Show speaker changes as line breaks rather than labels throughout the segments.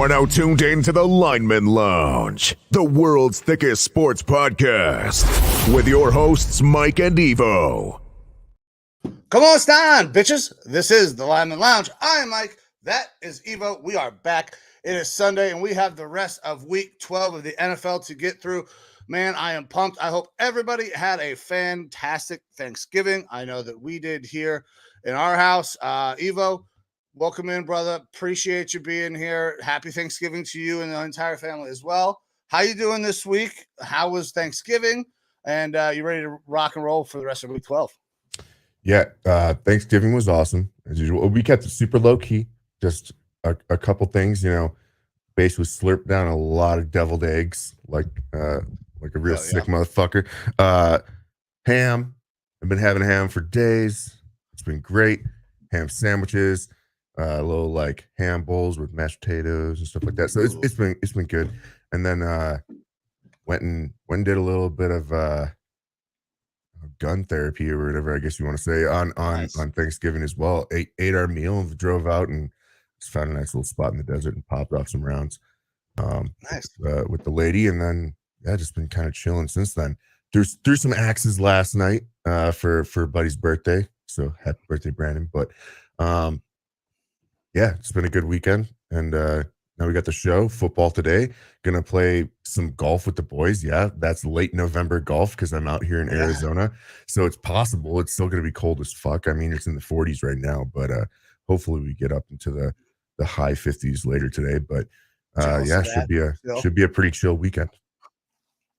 You are now tuned in to the Lineman Lounge, the world's thickest sports podcast, with your hosts, Mike and Evo.
Come on, stand, bitches. This is the Lineman Lounge. I am Mike. That is Evo. We are back. It is Sunday, and we have the rest of week 12 of the NFL to get through. Man, I am pumped. I hope everybody had a fantastic Thanksgiving. I know that we did here in our house. Evo, welcome in, brother. Appreciate you being here. Happy Thanksgiving to you and the entire family as well. How you doing this week? How was Thanksgiving? And you ready to rock and roll for the rest of week 12?
Yeah, Thanksgiving was awesome as usual. We kept it super low key. Just a couple things, Base was slurped down a lot of deviled eggs, like a real sick motherfucker. Ham. I've been having ham for days. It's been great. Ham sandwiches, little like ham bowls with mashed potatoes and stuff like that. So it's been good. And then went and did a little bit of gun therapy or whatever I guess you want to say on Thanksgiving as well. Ate our meal and drove out and just found a nice little spot in the desert and popped off some rounds.
Nice.
With the lady, and then just been kind of chilling since then. Threw some axes last night for Buddy's birthday. So happy birthday, Brandon. But it's been a good weekend. And now we got the show, football today. Gonna play some golf with the boys. Yeah, that's late November golf because I'm out here in Arizona. So it's possible. It's still gonna be cold as fuck. I mean, it's in the 40s right now, but hopefully we get up into the high 50s later today. But should be a pretty chill weekend.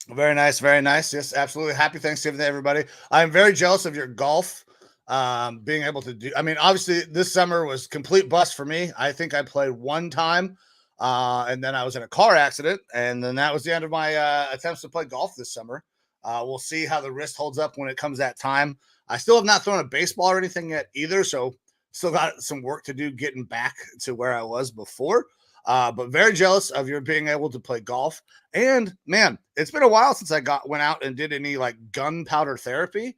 Very nice, very nice. Yes, absolutely. Happy Thanksgiving to everybody. I'm very jealous of your golf being able to do. I mean, obviously this summer was complete bust for me. I think I played one time and then I was in a car accident, and then that was the end of my attempts to play golf this summer. We'll see how the wrist holds up when it comes that time. I still have not thrown a baseball or anything yet either, so still got some work to do getting back to where I was before. But very jealous of your being able to play golf. And man, it's been a while since I went out and did any like gunpowder therapy.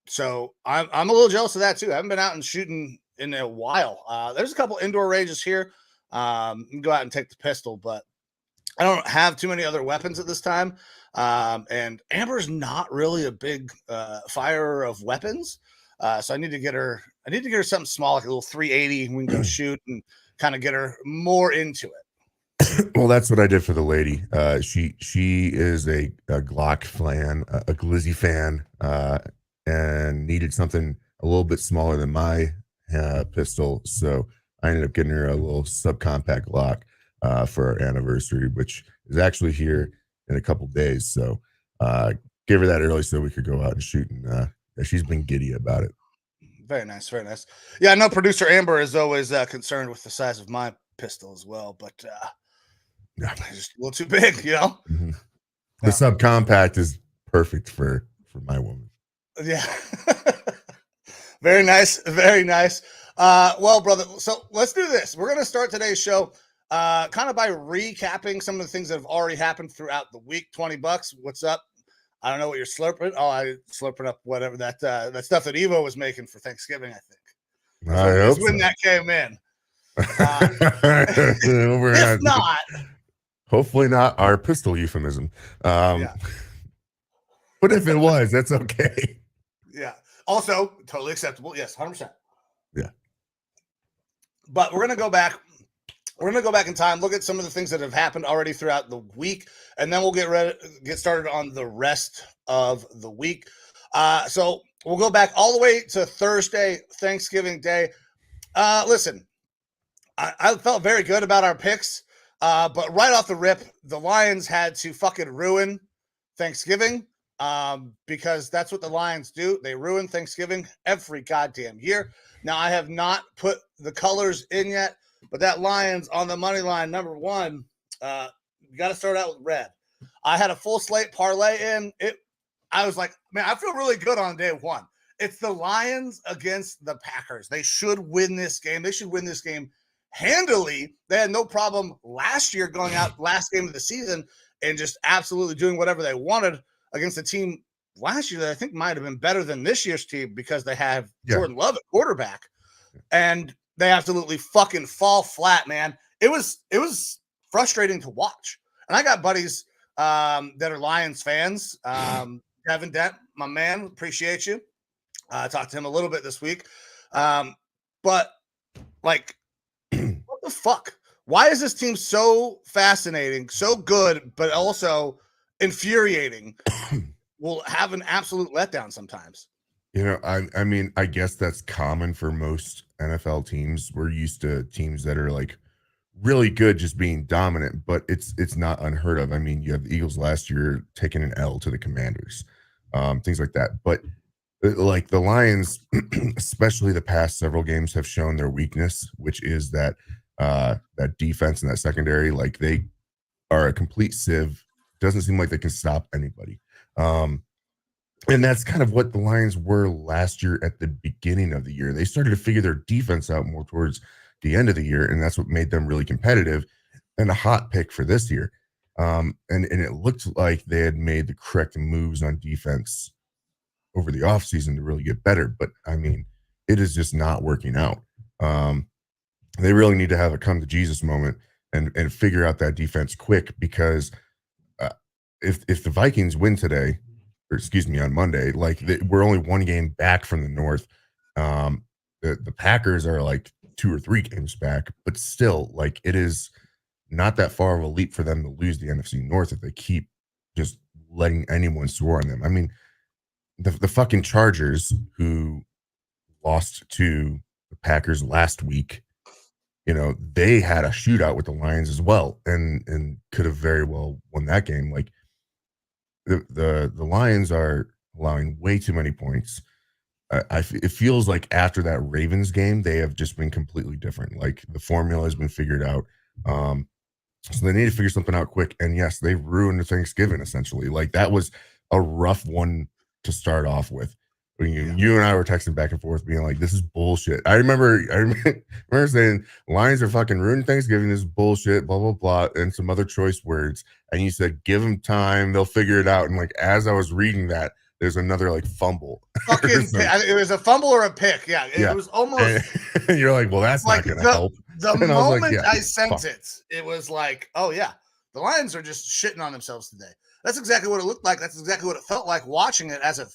So I'm a little jealous of that too. I haven't been out and shooting in a while. There's a couple indoor ranges here. You can go out and take the pistol, but I don't have too many other weapons at this time. And Amber's not really a big firer of weapons. So I need to get her something small, like a little 380. We can go shoot and kind of get her more into it.
Well, that's what I did for the lady. She is a Glock fan, a Glizzy fan, and needed something a little bit smaller than my pistol. So I ended up getting her a little subcompact Glock for our anniversary, which is actually here in a couple days. So gave her that early so we could go out and shoot. And she's been giddy about it.
Very nice, very nice. Yeah, I know producer Amber is always concerned with the size of my pistol as well, but it's just a little too big,
Mm-hmm. The subcompact is perfect for my woman.
Yeah. Very nice, very nice. Well, brother, so let's do this. We're going to start today's show kind of by recapping some of the things that have already happened throughout the week. $20. What's up? I don't know what you're slurping. Oh, I slurping up whatever that stuff that Evo was making for Thanksgiving, I think. That's when that came in. If not,
hopefully not our pistol euphemism. But if it was, that's okay.
Yeah. Also, totally acceptable. Yes, 100%.
Yeah.
But we're gonna go back. We're going to go back in time, look at some of the things that have happened already throughout the week, and then we'll get started on the rest of the week. So we'll go back all the way to Thursday, Thanksgiving Day. Listen, I felt very good about our picks, but right off the rip, the Lions had to fucking ruin Thanksgiving because that's what the Lions do. They ruin Thanksgiving every goddamn year. Now, I have not put the colors in yet, but that Lions on the money line, number one, you got to start out with red. I had a full slate parlay in it. I was like, man, I feel really good on day one. It's the Lions against the Packers. They should win this game. They should win this game handily. They had no problem last year going out last game of the season and just absolutely doing whatever they wanted against a team last year that I think might have been better than this year's team because they have Jordan Love at quarterback. And they absolutely fucking fall flat, man. it was frustrating to watch. And I got buddies that are Lions fans. Kevin Dent, my man, appreciate you. I talked to him a little bit this week. But like, what the fuck? Why is this team so fascinating, so good, but also infuriating? Will have an absolute letdown sometimes.
I mean, I guess that's common for most NFL teams. We're used to teams that are like really good, just being dominant, but it's not unheard of. I mean, you have the Eagles last year taking an L to the Commanders, things like that. But like the Lions, especially the past several games, have shown their weakness, which is that that defense and that secondary. Like they are a complete sieve. Doesn't seem like they can stop anybody. And that's kind of what the Lions were last year at the beginning of the year. They started to figure their defense out more towards the end of the year, and that's what made them really competitive and a hot pick for this year. And it looked like they had made the correct moves on defense over the offseason to really get better. But, I mean, it is just not working out. They really need to have a come-to-Jesus moment and figure out that defense quick because if the Vikings win today, or excuse me, on Monday, like we're only one game back from the North. The Packers are like 2 or 3 games back, but still, like it is not that far of a leap for them to lose the NFC North if they keep just letting anyone soar on them. I mean, the fucking Chargers, who lost to the Packers last week, they had a shootout with the Lions as well, and could have very well won that game. Like the Lions are allowing way too many points. It feels like after that Ravens game, they have just been completely different. Like the formula has been figured out. So they need to figure something out quick. And yes, they ruined Thanksgiving essentially. Like that was a rough one to start off with. You and I were texting back and forth, being like, "This is bullshit." I remember saying, "Lions are fucking ruining Thanksgiving. This is bullshit." Blah blah blah, and some other choice words. And you said, "Give them time; they'll figure it out." And like as I was reading that, there's another like fumble.
Fucking, it was a fumble or a pick. Yeah, it was almost.
And you're like, "Well, that's like not going to help."
The moment I sent it was like, "Oh yeah, the Lions are just shitting on themselves today." That's exactly what it looked like. That's exactly what it felt like watching it as a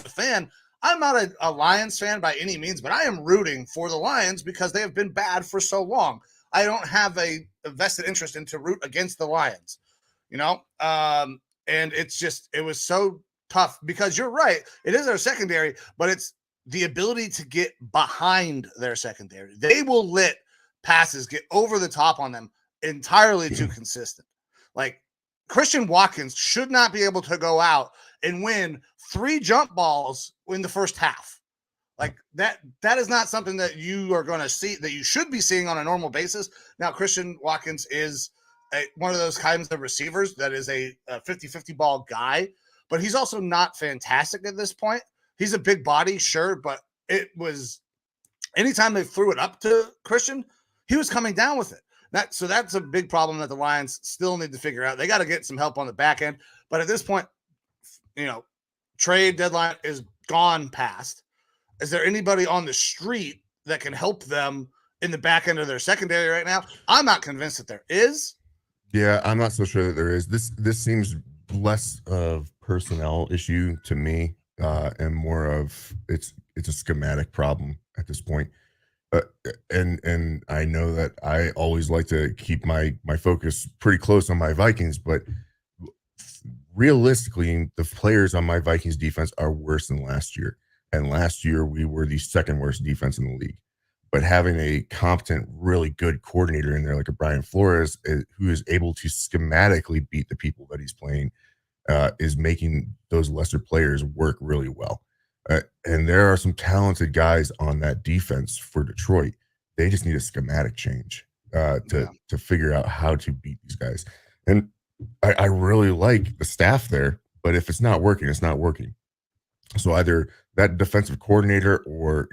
fan. I'm not a Lions fan by any means, but I am rooting for the Lions because they have been bad for so long. I don't have a vested interest in to root against the Lions, and it was so tough because you're right. It is their secondary, but it's the ability to get behind their secondary. They will let passes get over the top on them entirely too consistent. Like Christian Watkins should not be able to go out and win 3 jump balls in the first half. Like that is not something that you are going to see, that you should be seeing on a normal basis. Now, Christian Watkins is one of those kinds of receivers that is a 50-50 ball guy, but he's also not fantastic at this point. He's a big body, sure, but it was anytime they threw it up to Christian, he was coming down with it. So that's a big problem that the Lions still need to figure out. They got to get some help on the back end. But at this point, trade deadline is gone past. Is there anybody on the street that can help them in the back end of their secondary right now? I'm not convinced that there is.
Yeah, I'm not so sure that there is. This seems less of personnel issue to me, and more of it's a schematic problem at this point. And I know that I always like to keep my focus pretty close on my Vikings, but realistically, the players on my Vikings defense are worse than last year. And last year we were the second worst defense in the league. But having a competent, really good coordinator in there like a Brian Flores, who is able to schematically beat the people that he's playing, is making those lesser players work really well. And there are some talented guys on that defense for Detroit. They just need a schematic change to figure out how to beat these guys. And I really like the staff there, but if it's not working, it's not working. So either that defensive coordinator or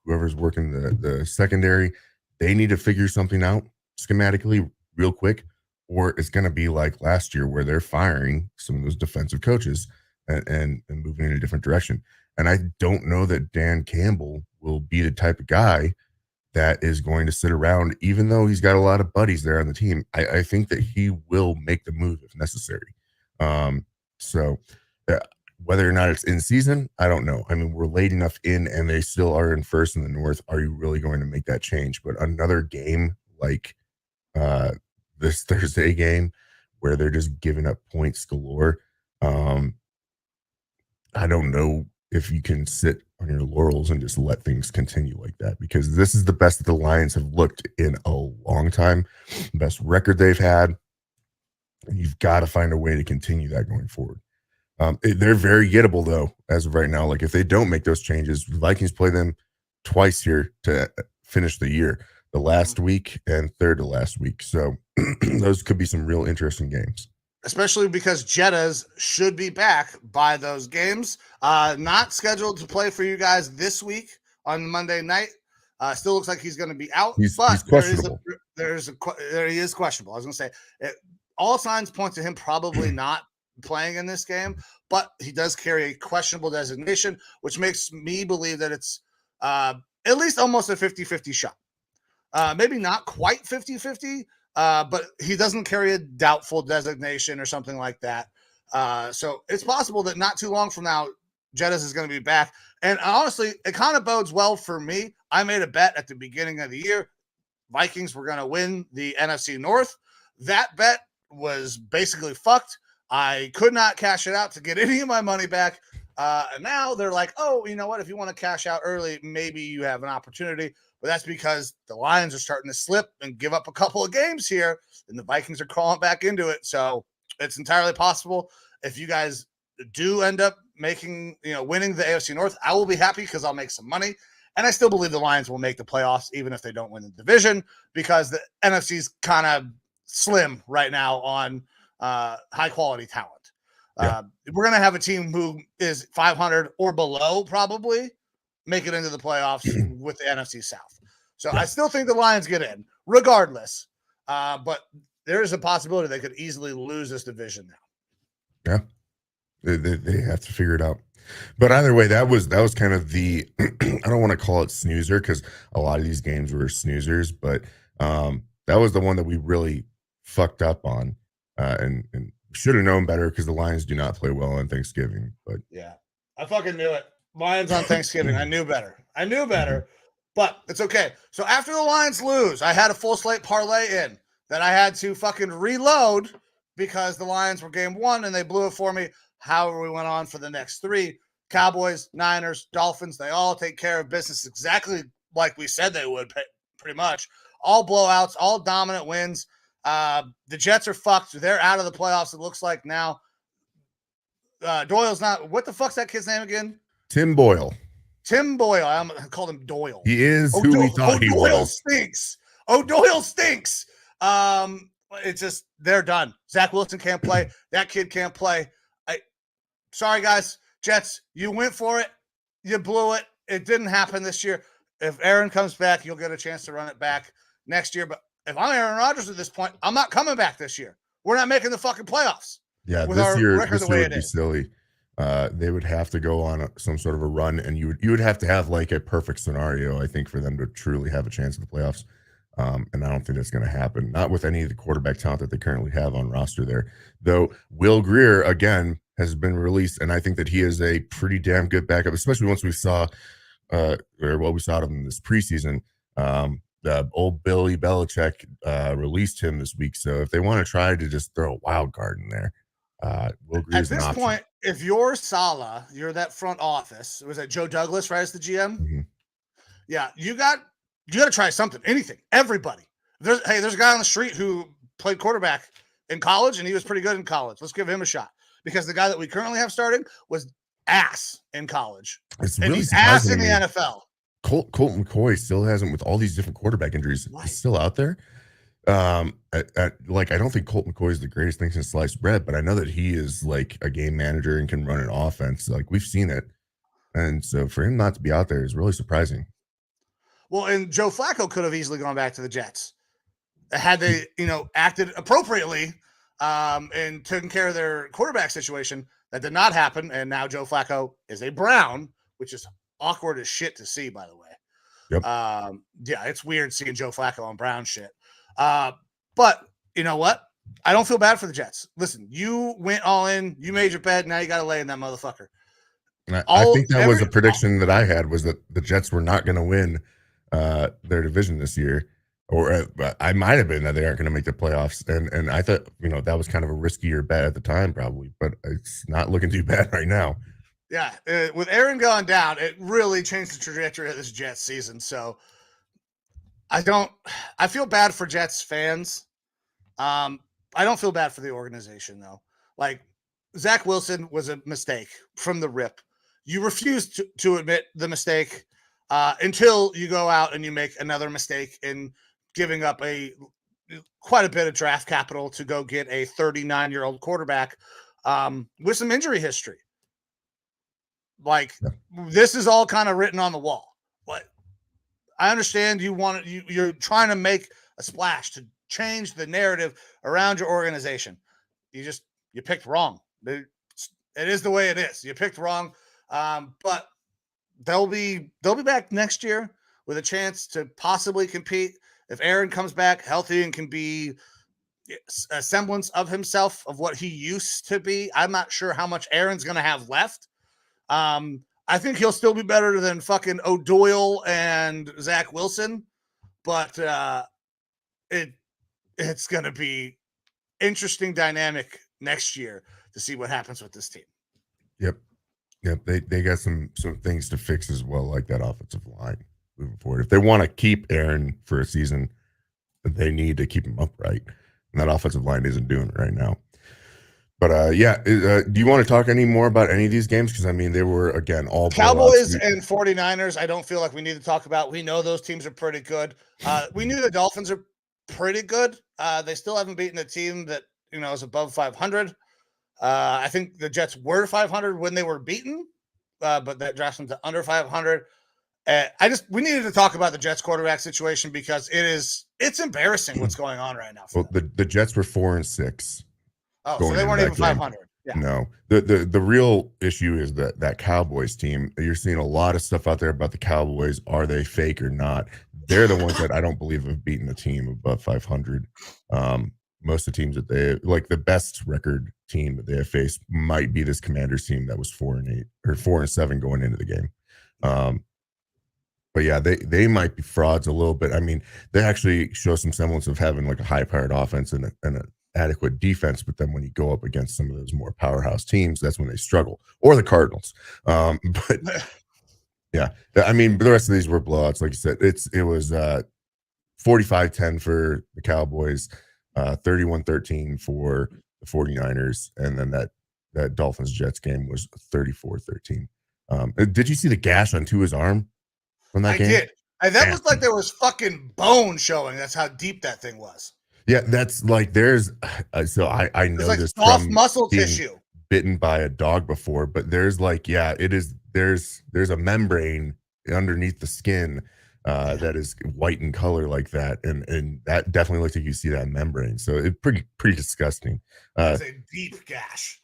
whoever's working the secondary, they need to figure something out schematically real quick, or it's going to be like last year where they're firing some of those defensive coaches and moving in a different direction. And I don't know that Dan Campbell will be the type of guy that is going to sit around, even though he's got a lot of buddies there on the team. I think that he will make the move if necessary. So whether or not it's in season, I don't know. I mean, we're late enough in and they still are in first in the North. Are you really going to make that change? But another game like this Thursday game where they're just giving up points galore. I don't know if you can sit on your laurels and just let things continue like that, because this is the best that the Lions have looked in a long time, best record they've had. You've got to find a way to continue that going forward. They're very gettable though, as of right now. Like if they don't make those changes, Vikings play them twice here to finish the year, the last week and third to last week. So those could be some real interesting games.
Especially because Jettas should be back by those games. Not scheduled to play for you guys this week on Monday night. Still looks like he's going to be out.
He's
questionable.
questionable.
He is questionable. I was going to say, all signs point to him probably not playing in this game, but he does carry a questionable designation, which makes me believe that it's at least almost a 50-50 shot. Maybe not quite 50-50, but he doesn't carry a doubtful designation or something like that. So it's possible that not too long from now, Jettas is going to be back. And honestly, it kind of bodes well for me. I made a bet at the beginning of the year. Vikings were going to win the NFC North. That bet was basically fucked. I could not cash it out to get any of my money back. And now they're like, oh, you know what? If you want to cash out early, maybe you have an opportunity. But that's because the Lions are starting to slip and give up a couple of games here, and the Vikings are crawling back into it. So it's entirely possible. If you guys do end up winning the AFC North, I will be happy because I'll make some money. And I still believe the Lions will make the playoffs, even if they don't win the division, because the NFC's kind of slim right now on high quality talent.
Yeah.
We're going to have a team who is 500 or below probably make it into the playoffs with the NFC South. So I still think the Lions get in regardless. But there is a possibility they could easily lose this division now.
Yeah. They have to figure it out. But either way, that was kind of the I don't want to call it snoozer because a lot of these games were snoozers, but that was the one that we really fucked up on and should have known better because the Lions do not play well on Thanksgiving. But
yeah, I fucking knew it. Lions on Thanksgiving. I knew better, but it's okay. So after the Lions lose, I had a full slate parlay in that I had to fucking reload because the Lions were game one and they blew it for me. However, we went on for the next three. Cowboys, Niners, Dolphins, they all take care of business exactly like we said they would, pretty much. All blowouts, all dominant wins. The Jets are fucked. They're out of the playoffs, it looks like now. Doyle's not – what the fuck's that kid's name again?
Tim Boyle.
I called him Doyle.
He is who we thought he was.
Doyle stinks. It's just – they're done. Zach Wilson can't play. That kid can't play. Sorry, guys. Jets, you went for it. You blew it. It didn't happen this year. If Aaron comes back, you'll get a chance to run it back next year. But if I'm Aaron Rodgers at this point, I'm not coming back this year. We're not making the fucking playoffs.
Yeah, this year would be silly. They would have to go on some sort of a run, and you would have to have like a perfect scenario, I think, for them to truly have a chance at the playoffs. And I don't think that's going to happen. Not with any of the quarterback talent that they currently have on roster there. Though Will Grier, again, has been released, and I think that he is a pretty damn good backup, especially once we saw we saw him in this preseason. The old Billy Belichick released him this week. So if they want to try to just throw a wild card in there, Will Grier's
at this point, if you're Saleh, you're that front office. Was that Joe Douglas, right, as the GM?
Mm-hmm.
Yeah, you got to try something, anything, everybody. There's a guy on the street who played quarterback in college, and he was pretty good in college. Let's give him a shot. Because the guy that we currently have starting was ass in college.
It's
and
really
he's ass in the NFL.
Colt McCoy still hasn't, with all these different quarterback injuries,
right.
He's still out there. I don't think Colt McCoy is the greatest thing since sliced bread, but I know that he is like a game manager and can run an offense. Like we've seen it. And so for him not to be out there is really surprising.
Well, and Joe Flacco could have easily gone back to the Jets had they, acted appropriately and taken care of their quarterback situation. That did not happen. And now Joe Flacco is a Brown, which is awkward as shit to see, by the way.
Yep.
Yeah, it's weird seeing Joe Flacco on Brown shit. But you know what? I don't feel bad for the Jets. Listen, you went all in. You made your bed. Now you got to lay in that motherfucker.
I think that was a prediction that I had, was that the Jets were not going to win their division this year, or I might have been that they aren't going to make the playoffs. And I thought, that was kind of a riskier bet at the time, probably, but it's not looking too bad right now.
Yeah, with Aaron going down, it really changed the trajectory of this Jets season. So I feel bad for Jets fans. I don't feel bad for the organization, though. Like, Zach Wilson was a mistake from the rip. You refuse to admit the mistake until you go out and you make another mistake in giving up quite a bit of draft capital to go get a 39-year-old quarterback with some injury history. Like, this is all kind of written on the wall. But I understand you're trying to make a splash to change the narrative around your organization. You picked wrong. It is the way it is. You picked wrong. But they'll be back next year with a chance to possibly compete. If Aaron comes back healthy and can be a semblance of himself, of what he used to be, I'm not sure how much Aaron's going to have left. I think he'll still be better than fucking O'Doyle and Zach Wilson, but it's going to be interesting dynamic next year to see what happens with this team.
Yep. They got some things to fix as well, like that offensive line moving forward. If they want to keep Aaron for a season, they need to keep him upright, and that offensive line isn't doing it right now. But do you want to talk any more about any of these games? Because they were, again, all
Cowboys and 49ers. I don't feel like we need to talk about. We know those teams are pretty good. We knew the Dolphins are pretty good. They still haven't beaten a team that is above 500. I think the Jets were 500 when they were beaten, but that drops them to under 500. We needed to talk about the Jets quarterback situation because it's embarrassing what's going on right now.
Well, the Jets were 4-6.
Oh, so they weren't even 500. Yeah.
No, the real issue is that Cowboys team. You're seeing a lot of stuff out there about the Cowboys. Are they fake or not? They're the ones that I don't believe have beaten a team above 500. Most of the teams that the best record team that they have faced might be this Commanders team that was 4-8 or 4-7 going into the game. But yeah, they might be frauds a little bit. They actually show some semblance of having like a high-powered offense and an adequate defense, but then when you go up against some of those more powerhouse teams, that's when they struggle. Or the Cardinals. But yeah, the rest of these were blowouts. Like you said, it was 45-10 for the Cowboys, 31-13 for the 49ers, and then that Dolphins Jets game was 34-13. Did you see the gash on Tua's arm from that game?
I did. And that looked like there was fucking bone showing. That's how deep that thing was.
Yeah, that's like there's I know
like
this
soft
from
muscle
being
tissue.
Bitten by a dog before, but there's there's a membrane underneath the skin that is white in color like that, and that definitely looks like you see that membrane. So it's pretty disgusting.
It's a deep gash.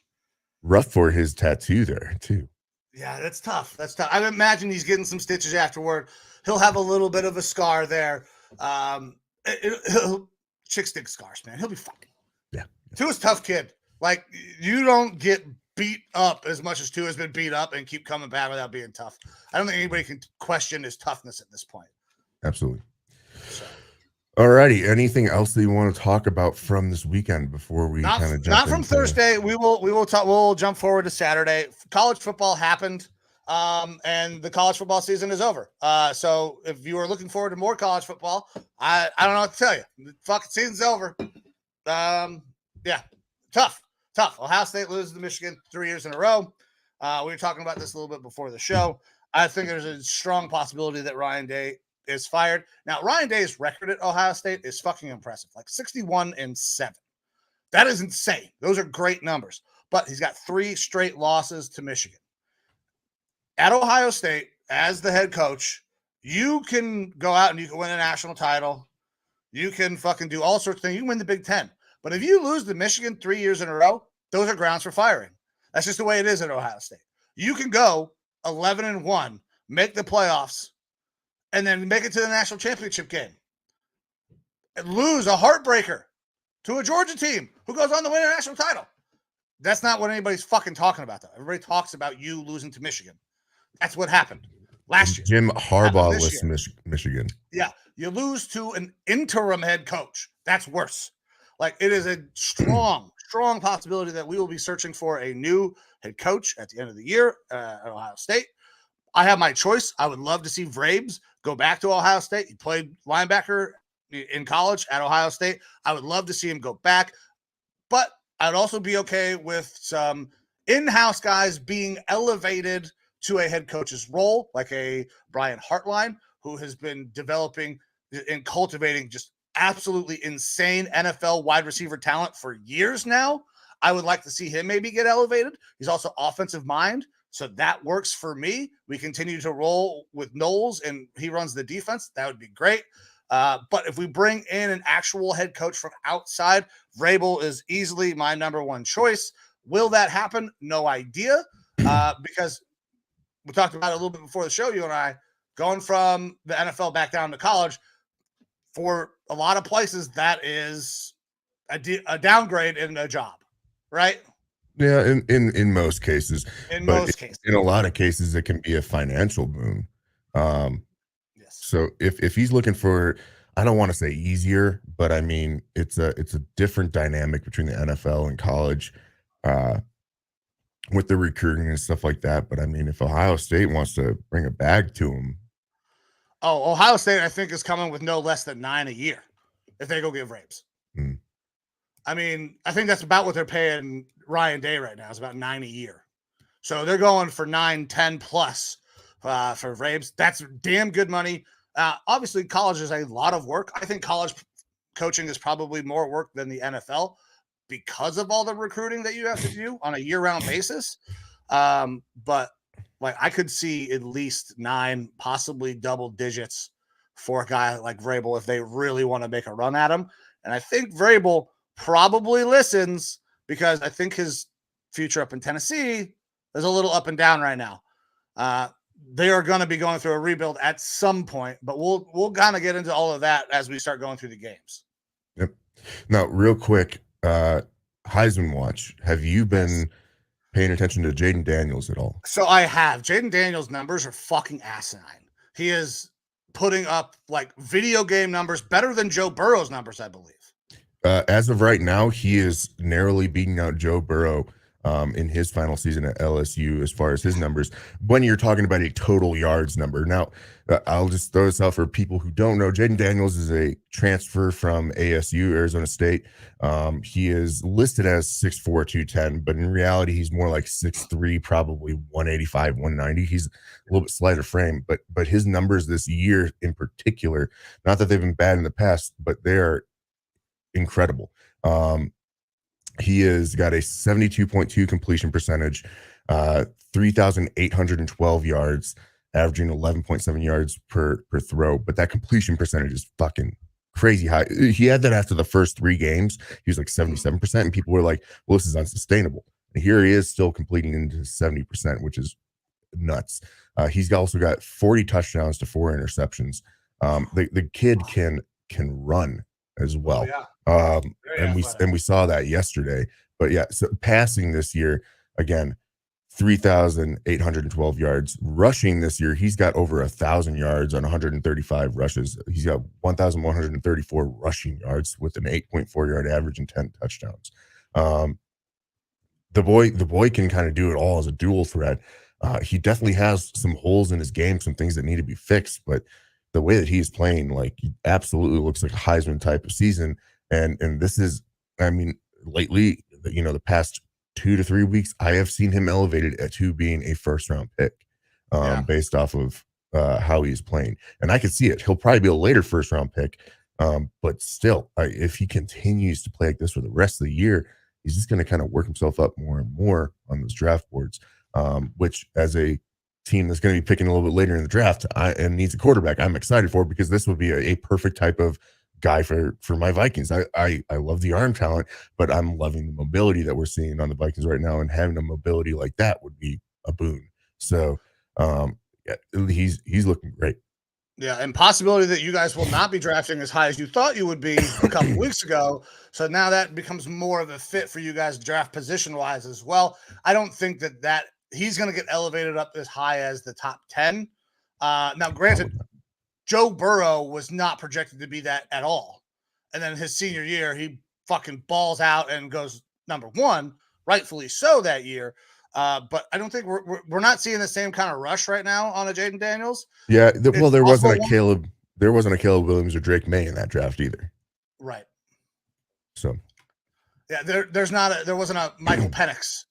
Rough for his tattoo there too.
Yeah, that's tough. I imagine he's getting some stitches afterward. He'll have a little bit of a scar there. Chick stick scars, man. He'll be fine.
Yeah.
Tua's a tough kid. Like, you don't get beat up as much as Tua's been beat up and keep coming back without being tough. I don't think anybody can question his toughness at this point.
Absolutely. So. All righty. Anything else that you want to talk about from this weekend before we kind of jump
not from Thursday. We will talk. We'll jump forward to Saturday. College football happened. And the college football season is over. So if you are looking forward to more college football, I don't know what to tell you. The fucking season's over. Yeah, tough. Ohio State loses to Michigan 3 years in a row. We were talking about this a little bit before the show. I think there's a strong possibility that Ryan Day is fired. Now, Ryan Day's record at Ohio State is fucking impressive, like 61-7. That is insane. Those are great numbers. But he's got 3 straight losses to Michigan. At Ohio State, as the head coach, you can go out and you can win a national title. You can fucking do all sorts of things. You can win the Big Ten. But if you lose to Michigan 3 years in a row, those are grounds for firing. That's just the way it is at Ohio State. You can go 11-1, make the playoffs, and then make it to the national championship game and lose a heartbreaker to a Georgia team who goes on to win a national title. That's not what anybody's fucking talking about, though. Everybody talks about you losing to Michigan. That's what happened last year.
Jim Harbaugh lists Michigan.
Yeah, you lose to an interim head coach. That's worse. Like, it is a strong possibility that we will be searching for a new head coach at the end of the year at Ohio State. I have my choice. I would love to see Vrabes go back to Ohio State. He played linebacker in college at Ohio State. I would love to see him go back, but I'd also be okay with some in-house guys being elevated to a head coach's role, like a Brian Hartline, who has been developing and cultivating just absolutely insane NFL wide receiver talent for years now. I would like to see him maybe get elevated. He's also offensive mind, so that works for me. We continue to roll with Knowles, and he runs the defense. That would be great. But if we bring in an actual head coach from outside, Vrabel is easily my number one choice. Will that happen? No idea. Because we talked about it a little bit before the show, you and I, going from the NFL back down to college, for a lot of places, that is a downgrade in a job, right?
Yeah, in most cases.
In most cases.
In a lot of cases, it can be a financial boon.
Yes.
So if he's looking for, I don't want to say easier, but I mean it's a different dynamic between the NFL and college, with the recruiting and stuff like that. But I mean, if Ohio State wants to bring a bag to him.
Oh, Ohio State, I think, is coming with no less than 9 a year if they go get Vrabes. I mean, I think that's about what they're paying Ryan Day right now. It's about 9 a year. So they're going for 9, 10 plus for Vrabes. That's damn good money. Obviously, college is a lot of work. I think college coaching is probably more work than the NFL because of all the recruiting that you have to do on a year-round basis. But like, I could see at least 9, possibly double digits for a guy like Vrabel if they really want to make a run at him. And I think Vrabel probably listens, because I think his future up in Tennessee is a little up and down right now. They are going to be going through a rebuild at some point, but we'll kind of get into all of that as we start going through the games.
Yep. Now, real quick, Heisman watch. Have you been paying attention to Jaden Daniels at all?
So I have. Jaden Daniels' numbers are fucking asinine. He is putting up like video game numbers better than Joe Burrow's numbers, I believe.
As of right now, he is narrowly beating out Joe Burrow in his final season at LSU as far as his numbers, when you're talking about a total yards number. Now, I'll just throw this out for people who don't know. Jaden Daniels is a transfer from ASU, Arizona State. He is listed as 6'4", 210, but in reality, he's more like 6'3", probably 185, 190. He's a little bit slighter frame, but his numbers this year in particular, not that they've been bad in the past, but they're incredible. He has got a 72.2 completion percentage, 3,812 yards, averaging 11.7 yards per throw. But that completion percentage is fucking crazy high. He had that after the first 3 games. He was like 77%, and people were like, well, this is unsustainable. And here he is still completing into 70%, which is nuts. He's also got 40 touchdowns to 4 interceptions. The kid can run as well.
Oh, yeah.
And we saw that yesterday. But yeah, so passing this year, again, 3,812 yards. Rushing this year, he's got over 1,000 yards on 135 rushes. He's got 1,134 rushing yards with an 8.4 yard average and 10 touchdowns. The boy can kind of do it all as a dual threat. He definitely has some holes in his game, some things that need to be fixed, but the way that he's playing, like, he absolutely looks like a Heisman type of season. And this is, I mean, lately, the past 2 to 3 weeks, I have seen him elevated to being a first round pick, based off of how he's playing. And I can see it. He'll probably be a later first round pick. But still, if he continues to play like this for the rest of the year, he's just going to kind of work himself up more and more on those draft boards, which, as a team that's going to be picking a little bit later in the draft and needs a quarterback, I'm excited for, because this would be a perfect type of guy for my Vikings. I love the arm talent, but I'm loving the mobility that we're seeing on the Vikings right now, and having a mobility like that would be a boon. So he's looking great.
Yeah, and possibility that you guys will not be drafting as high as you thought you would be a couple weeks ago. So now that becomes more of a fit for you guys draft position wise as well. I don't think that he's going to get elevated up as high as the top 10. Now, granted, Joe Burrow was not projected to be that at all. And then his senior year, he fucking balls out and goes number one, rightfully so that year. But I don't think we're not seeing the same kind of rush right now on a Jaden Daniels.
Yeah, well, there wasn't a Caleb Williams or Drake May in that draft either.
Right.
So
yeah, there wasn't a Michael Penix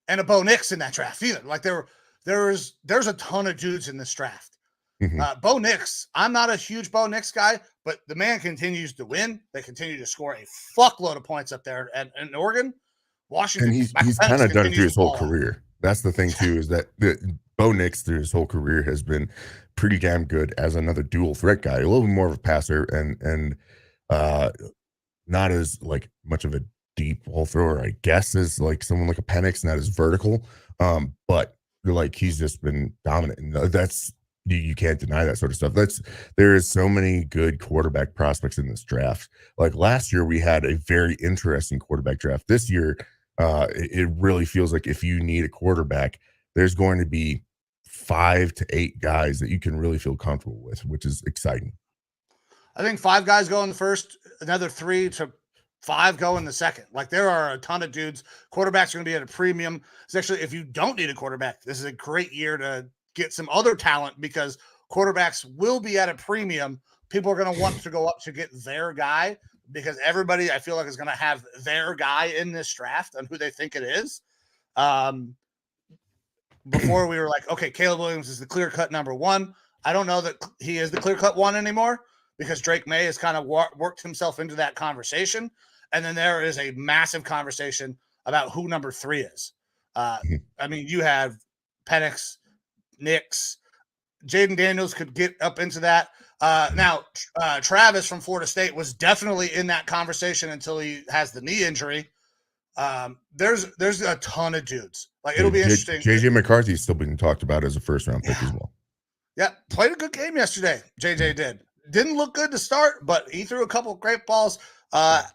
and a Bo Nix in that draft either. Like there's a ton of dudes in this draft.
Mm-hmm.
Bo Nix, I'm not a huge Bo Nix guy, but the man continues to win. They continue to score a fuckload of points up there in Oregon. Washington,
and he's kind of done it through his whole career. That's the thing too, is that Bo Nix through his whole career has been pretty damn good as another dual threat guy, a little bit more of a passer and not as like much of a deep ball thrower, I guess, as like someone like a Penix, not as vertical. But like he's just been dominant, and that's you can't deny that sort of stuff. There is so many good quarterback prospects in this draft. Like last year, we had a very interesting quarterback draft. This year, it really feels like if you need a quarterback, there's going to be 5 to 8 guys that you can really feel comfortable with, which is exciting.
I think 5 guys go in the first, another 3 to 5 go in the second. Like there are a ton of dudes. Quarterbacks are going to be at a premium. Especially if you don't need a quarterback, this is a great year to get some other talent because quarterbacks will be at a premium. People are going to want to go up to get their guy because everybody, I feel like, is going to have their guy in this draft and who they think it is. Before we were like, okay, Caleb Williams is the clear-cut number 1. I don't know that he is the clear-cut 1 anymore because Drake May has kind of worked himself into that conversation. And then there is a massive conversation about who number 3 is. I mean, you have Penix, Nix, Jaden Daniels could get up into that. Now, Travis from Florida State was definitely in that conversation until he has the knee injury. There's a ton of dudes. Like it'll be interesting.
JJ McCarthy's still being talked about as a first-round pick as well.
Yeah, played a good game yesterday. JJ didn't look good to start, but he threw a couple of great balls.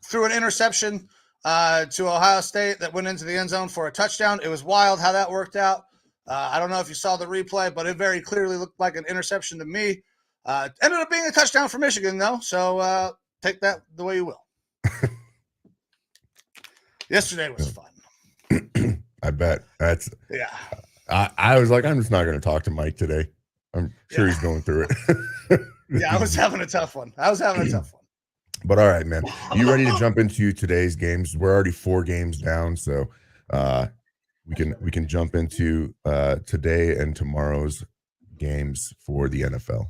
Threw an interception to Ohio State that went into the end zone for a touchdown. It was wild how that worked out. I don't know if you saw the replay, but it very clearly looked like an interception to me. Ended up being a touchdown for Michigan, though, so take that the way you will. Yesterday was fun.
I bet.
Yeah.
I was like, I'm just not going to talk to Mike today. I'm sure he's going through it.
Yeah, I was having a tough one.
But all right, man. You ready to jump into today's games? We're already 4 games down, so we can jump into today and tomorrow's games for the NFL.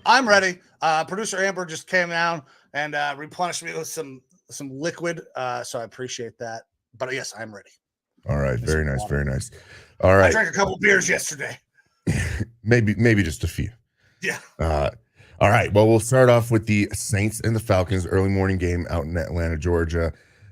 I'm ready. Producer Amber just came down and replenished me with some liquid, so I appreciate that. But yes, I'm ready.
All right, very nice, very nice. All right,
I drank a couple beers yesterday.
maybe just a few.
Yeah.
All right. Well, we'll start off with the Saints and the Falcons early morning game out in Atlanta, Georgia.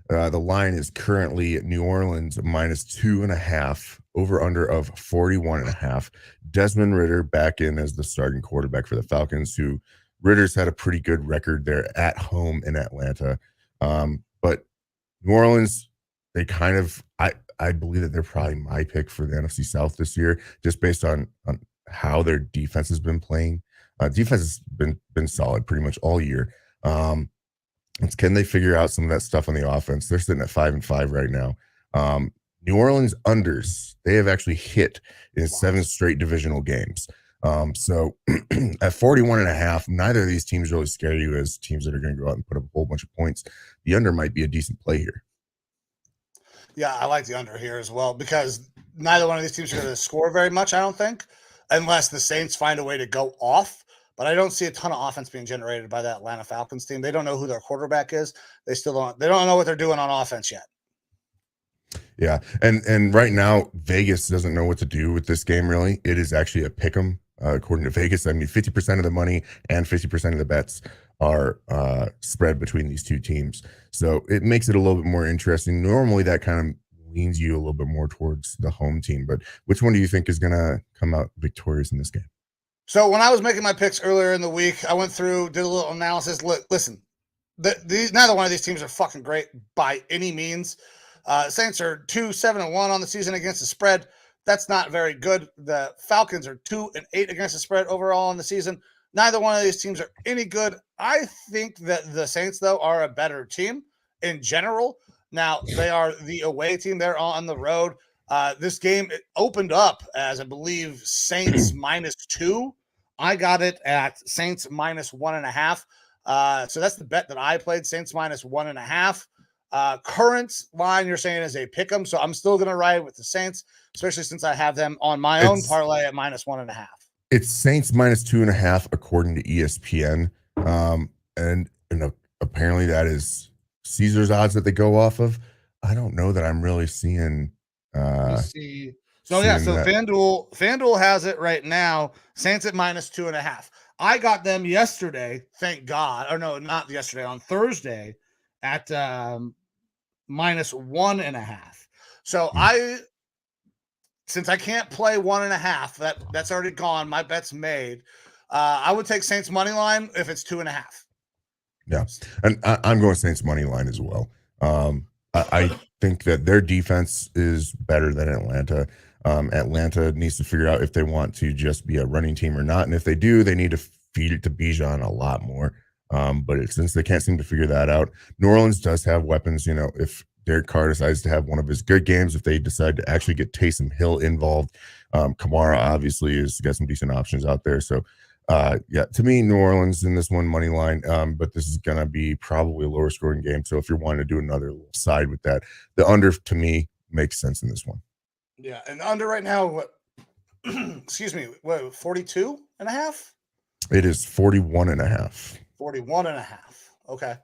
The line is currently New Orleans -2.5, over under of 41.5. Desmond Ridder back in as the starting quarterback for the Falcons, who Ritter's had a pretty good record there at home in Atlanta. But New Orleans, they kind of, I believe that they're probably my pick for the NFC South this year, just based on how their defense has been playing. Defense has been solid pretty much all year. Can they figure out some of that stuff on the offense? They're sitting at 5-5 right now. New Orleans unders, they have actually hit in 7 straight divisional games. So at 41.5, neither of these teams really scare you as teams that are going to go out and put up a whole bunch of points. The under might be a decent play here.
Yeah, I like the under here as well because neither one of these teams are going to score very much, I don't think, unless the Saints find a way to go off. But I don't see a ton of offense being generated by that Atlanta Falcons team. They don't know who their quarterback is. They don't know what they're doing on offense yet.
Yeah, and right now Vegas doesn't know what to do with this game. Really, it is actually a pick 'em according to Vegas. I mean, 50% of the money and 50% of the bets are spread between these two teams, so it makes it a little bit more interesting. Normally, that kind of leans you a little bit more towards the home team. But which one do you think is going to come out victorious in this game?
So when I was making my picks earlier in the week, I went through, did a little analysis. Listen, neither one of these teams are fucking great by any means. Saints are 2-7-1 on the season against the spread. That's not very good. The Falcons are 2-8 against the spread overall on the season. Neither one of these teams are any good. I think that the Saints, though, are a better team in general. Now, they are the away team. They're on the road. This game opened up as, I believe, Saints -2. I got it at Saints -1.5. So that's the bet that I played, Saints -1.5. Current line you're saying is a pick 'em, so I'm still going to ride with the Saints, especially since I have them on my own parlay at -1.5.
It's Saints -2.5 according to ESPN, and apparently that is Caesar's odds that they go off of. I don't know that I'm really seeing.
See. So yeah, so FanDuel has it right now. Saints at -2.5. I got them yesterday, thank God. Or no, not yesterday, on Thursday at -1.5. So since I can't play 1.5, that's already gone. My bet's made. I would take Saints money line if it's 2.5.
Yeah, and I'm going Saints money line as well. I think that their defense is better than Atlanta. Atlanta needs to figure out if they want to just be a running team or not, and if they do, they need to feed it to Bijan a lot more. But since they can't seem to figure that out, New Orleans does have weapons. If Derek Carr decides to have one of his good games, if they decide to actually get Taysom Hill involved, Kamara obviously has got some decent options out there. So, yeah, to me, New Orleans in this one money line, but this is going to be probably a lower scoring game. So if you're wanting to do another little side with that, the under to me makes sense in this one.
Yeah, and under right now, what? Excuse me, what? 42.5?
It is 41.5.
41.5. Okay.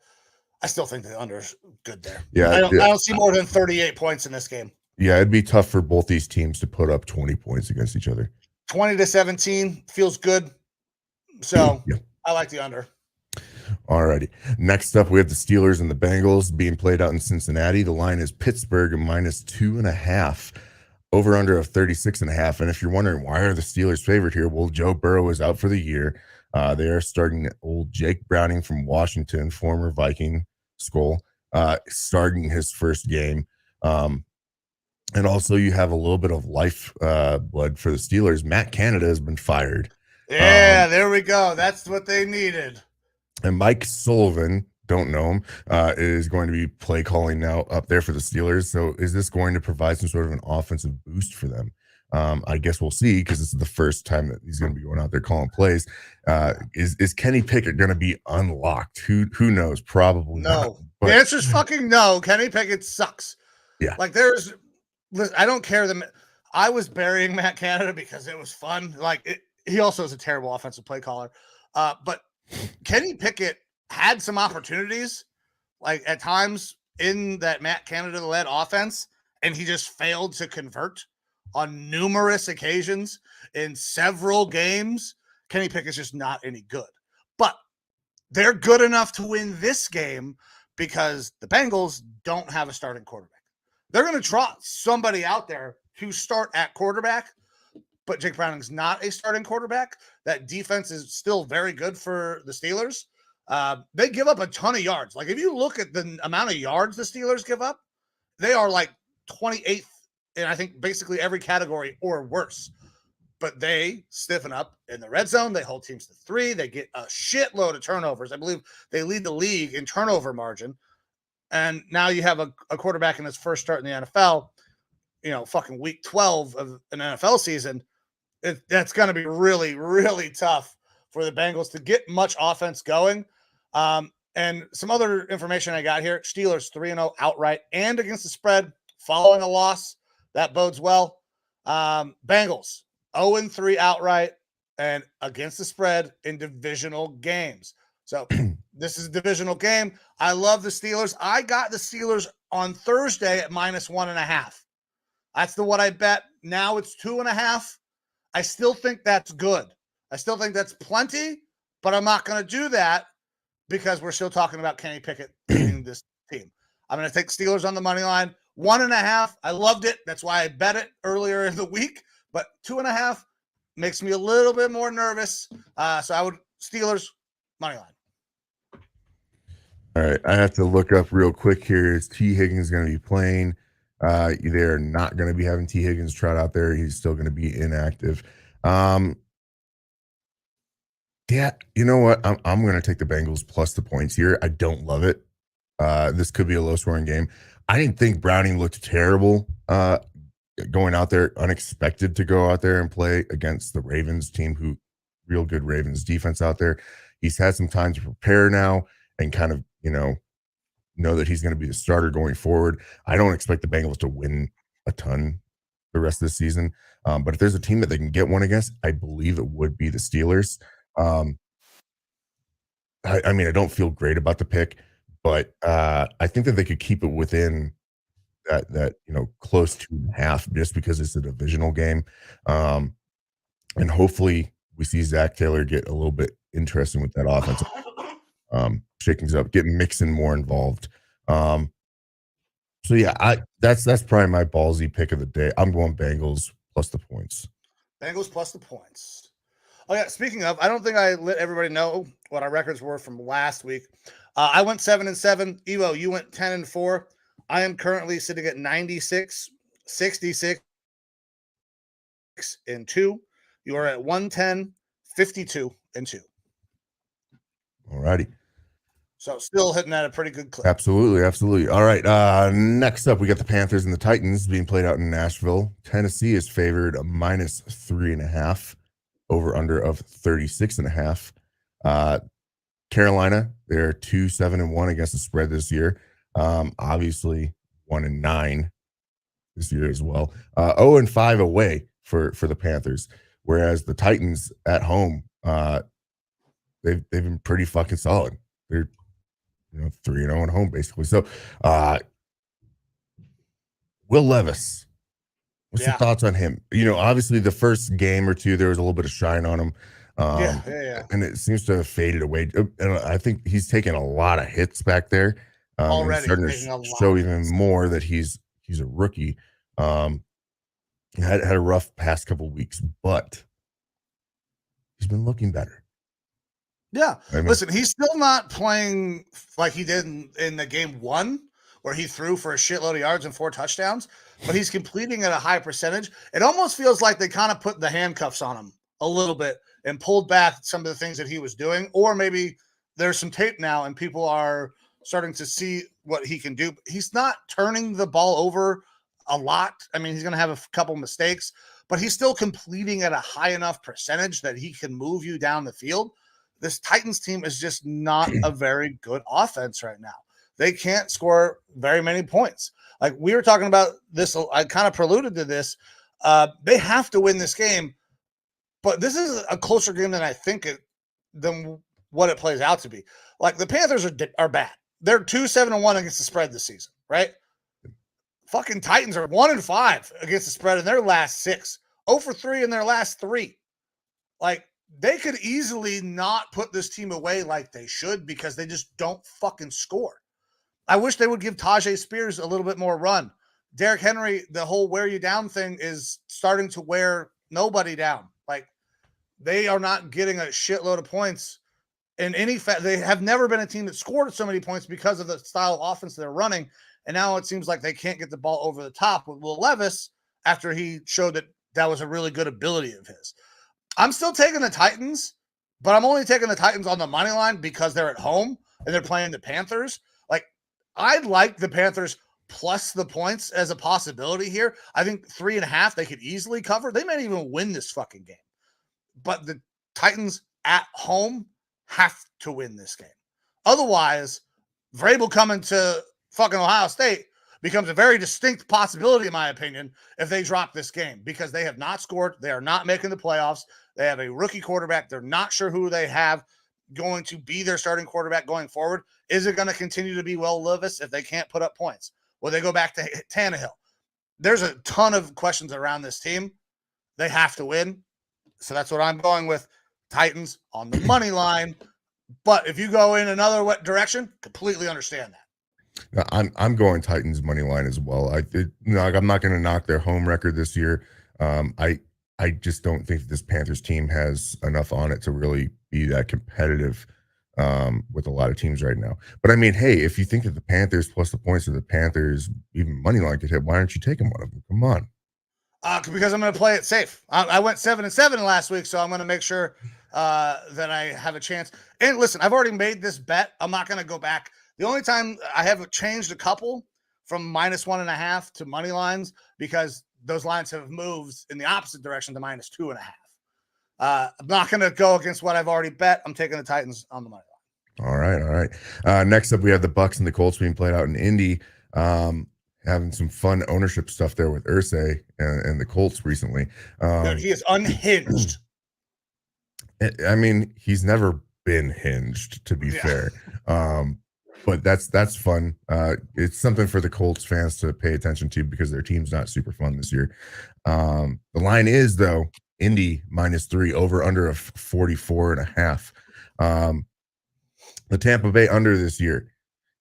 I still think the under is good there.
Yeah,
I don't see more than 38 points in this game.
Yeah, it'd be tough for both these teams to put up 20 points against each other.
20-17 feels good. So yeah. I like the under.
All righty. Next up, we have the Steelers and the Bengals being played out in Cincinnati. The line is Pittsburgh -2.5. Over under of 36.5. And if you're wondering why are the Steelers favored here, well, Joe Burrow is out for the year. They are starting old Jake Browning from Washington, former Viking skull, starting his first game. And also you have a little bit of life blood for the Steelers. Matt Canada has been fired.
Yeah, there we go. That's what they needed.
And Mike Sullivan, don't know him, is going to be play calling now up there for the Steelers. So is this going to provide some sort of an offensive boost for them? I guess we'll see, because this is the first time that he's going to be going out there calling plays. Is Kenny Pickett going to be unlocked? Who knows? Probably
no.
not.
But the answer's fucking no. Kenny Pickett sucks.
Yeah.
Like I don't care. I was burying Matt Canada because it was fun. He also is a terrible offensive play caller. But Kenny Pickett had some opportunities, like at times in that Matt Canada-led offense, and he just failed to convert on numerous occasions in several games. Kenny Pickett's just not any good. But they're good enough to win this game because the Bengals don't have a starting quarterback. They're going to trot somebody out there to start at quarterback, but Jake Browning's not a starting quarterback. That defense is still very good for the Steelers. They give up a ton of yards. Like, if you look at the amount of yards the Steelers give up, they are like 28th in, I think, basically every category or worse. But they stiffen up in the red zone. They hold teams to 3. They get a shitload of turnovers. I believe they lead the league in turnover margin. And now you have a quarterback in his first start in the NFL, fucking week 12 of an NFL season. That's going to be really, really tough for the Bengals to get much offense going. And some other information I got here: Steelers 3-0 outright and against the spread following a loss. That bodes well. Bengals 0-3 outright and against the spread in divisional games. So this is a divisional game. I love the Steelers. I got the Steelers on Thursday at -1.5. That's what I bet. Now it's 2.5. I still think that's good. I still think that's plenty, but I'm not going to do that because we're still talking about Kenny Pickett beating this team. I'm going to take Steelers on the money line. 1.5. I loved it. That's why I bet it earlier in the week. But 2.5, makes me a little bit more nervous. So I would Steelers money line.
All right, I have to look up real quick here. Is T. Higgins going to be playing? They're not going to be having T. Higgins trot out there. He's still going to be inactive. Yeah, you know what? I'm going to take the Bengals plus the points here. I don't love it. This could be a low-scoring game. I didn't think Browning looked terrible going out there, unexpected to go out there and play against the Ravens team, who real good Ravens defense out there. He's had some time to prepare now and kind of, know that he's going to be the starter going forward. I don't expect the Bengals to win a ton the rest of the season. But if there's a team that they can get one against, I believe it would be the Steelers. I mean, I don't feel great about the pick, but I think that they could keep it within that close to half, just because it's a divisional game. And hopefully we see Zach Taylor get a little bit interesting with that offense, shake things up, get Mixon more involved. So yeah, that's probably my ballsy pick of the day. I'm going Bengals plus the points.
Bengals plus the points. Oh yeah, speaking of, I don't think I let everybody know what our records were from last week. I went 7-7. Evo, you went 10-4. I am currently sitting at 96, 66, and 2. You are at 110, 52, and 2.
All righty.
So still hitting at a pretty good clip.
Absolutely. All right. Next up, we got the Panthers and the Titans being played out in Nashville. Tennessee is favored -3.5, over under of 36.5. Carolina, they're 2-7-1 against the spread this year. Obviously 1-9 this year as well. 0-5 away for the Panthers, whereas the Titans at home, they've been pretty fucking solid. They're 3-0 at home basically. So Will Levis, what's your thoughts on him? Obviously the first game or two there was a little bit of shine on him. And it seems to have faded away. And I think he's taken a lot of hits back there.
Already
starting to show even more that he's a rookie. Had a rough past couple of weeks, but he's been looking better.
Yeah. Listen, he's still not playing like he did in the game 1, where he threw for a shitload of yards and 4 touchdowns, but he's completing at a high percentage. It almost feels like they kind of put the handcuffs on him a little bit and pulled back some of the things that he was doing. Or maybe there's some tape now and people are starting to see what he can do. He's not turning the ball over a lot. I mean, he's going to have a couple mistakes, but he's still completing at a high enough percentage that he can move you down the field. This Titans team is just not a very good offense right now. They can't score very many points. Like we were talking about this, I kind of preluded to this. They have to win this game, but this is a closer game than I think than what it plays out to be. Like the Panthers are bad. They're 2-7-1 against the spread this season, right? Fucking Titans are 1-5 against the spread in their last 6, 0-3 in their last 3. Like they could easily not put this team away like they should because they just don't fucking score. I wish they would give Tajay Spears a little bit more run. Derrick Henry, the whole wear you down thing is starting to wear nobody down. Like they are not getting a shitload of points in any they have never been a team that scored so many points because of the style of offense they're running. And now it seems like they can't get the ball over the top with Will Levis after he showed that was a really good ability of his. I'm still taking the Titans, but I'm only taking the Titans on the money line because they're at home and they're playing the Panthers. Like I'd like the Panthers plus the points as a possibility here. I think 3.5 they could easily cover. They might even win this fucking game. But the Titans at home have to win this game. Otherwise, Vrabel coming to fucking Ohio State becomes a very distinct possibility, in my opinion, if they drop this game because they have not scored. They are not making the playoffs. They have a rookie quarterback. They're not sure who they have going to be their starting quarterback going forward. Is it going to continue to be Will Levis if they can't put up points? Will they go back to Tannehill? There's a ton of questions around this team. They have to win. So that's what I'm going with. Titans on the money line. But if you go in another direction, completely understand that.
I'm going Titans money line as well. I'm not going to knock their home record this year. I I just don't think this Panthers team has enough on it to really be that competitive with a lot of teams right now. But I mean, hey, if you think that the Panthers plus the points of the Panthers, even money line could hit, why aren't you taking one of them? Come on.
Because I'm going to play it safe. I went 7-7 last week, so I'm going to make sure that I have a chance. And listen, I've already made this bet. I'm not going to go back. The only time I have changed a couple from -1.5 to money lines because those lines have moved in the opposite direction to -2.5. I'm not going to go against what I've already bet. I'm taking the Titans on the money line.
All right. Next up, we have the Bucks and the Colts being played out in Indy. Having some fun ownership stuff there with Irsay and the Colts recently.
Dude, he is unhinged.
I mean, he's never been hinged, to be fair. But that's fun. It's something for the Colts fans to pay attention to because their team's not super fun this year. The line is, though, Indy -3, over under of 44.5. The Tampa Bay under this year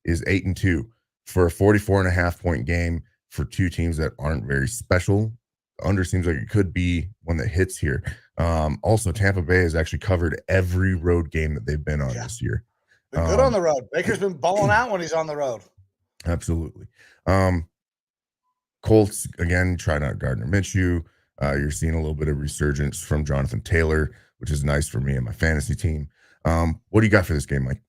is 8-2 for a 44.5 point game for two teams that aren't very special. Under seems like it could be one that hits here. Also, Tampa Bay has actually covered every road game that they've been on this year.
Been good on the road. Baker's been balling out when he's on the road.
Absolutely. Colts, again, try not Gardner Minshew. You're seeing a little bit of resurgence from Jonathan Taylor, which is nice for me and my fantasy team. What do you got for this game, Mike?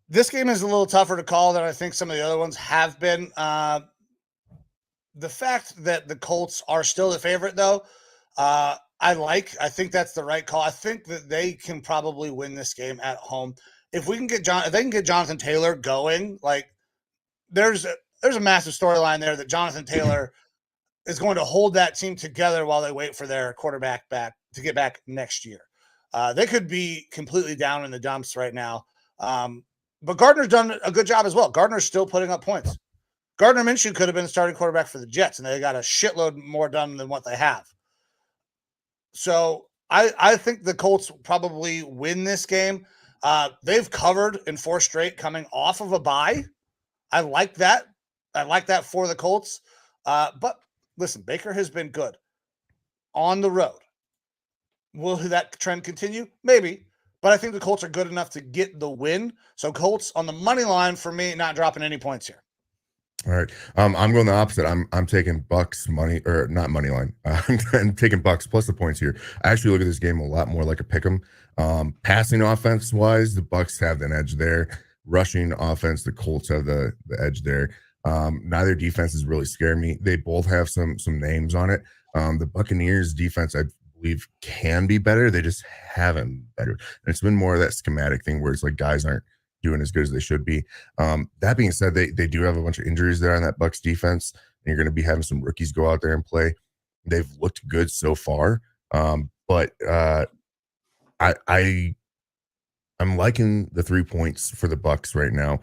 This game is a little tougher to call than I think some of the other ones have been. The fact that the Colts are still the favorite, though, I think that's the right call. I think that they can probably win this game at home. If they can get Jonathan Taylor going, like there's a massive storyline there that Jonathan Taylor is going to hold that team together while they wait for their quarterback back to get back next year. They could be completely down in the dumps right now. But Gardner's done a good job as well. Gardner's still putting up points. Gardner Minshew could have been the starting quarterback for the Jets, and they got a shitload more done than what they have. So I think the Colts probably win this game. They've covered in 4 straight coming off of a bye. I like that. I like that for the Colts. But listen, Baker has been good on the road. Will that trend continue? Maybe. But I think the Colts are good enough to get the win. So Colts on the money line for me, not dropping any points here.
All right. I'm going the opposite. I'm taking Bucks money, or not money line. I'm taking Bucks plus the points here. I actually look at this game a lot more like a pick 'em. Passing offense wise, the Bucks have an edge there. Rushing offense, the Colts have the edge there. Neither defenses really scare me. They both have some names on it. The Buccaneers defense, I believe, can be better. They just haven't been better. And it's been more of that schematic thing where it's like guys aren't doing as good as they should be. That being said, they do have a bunch of injuries there on that Bucks defense, and you're going to be having some rookies go out there and play. They've looked good so far, but I'm liking the 3 points for the Bucks right now.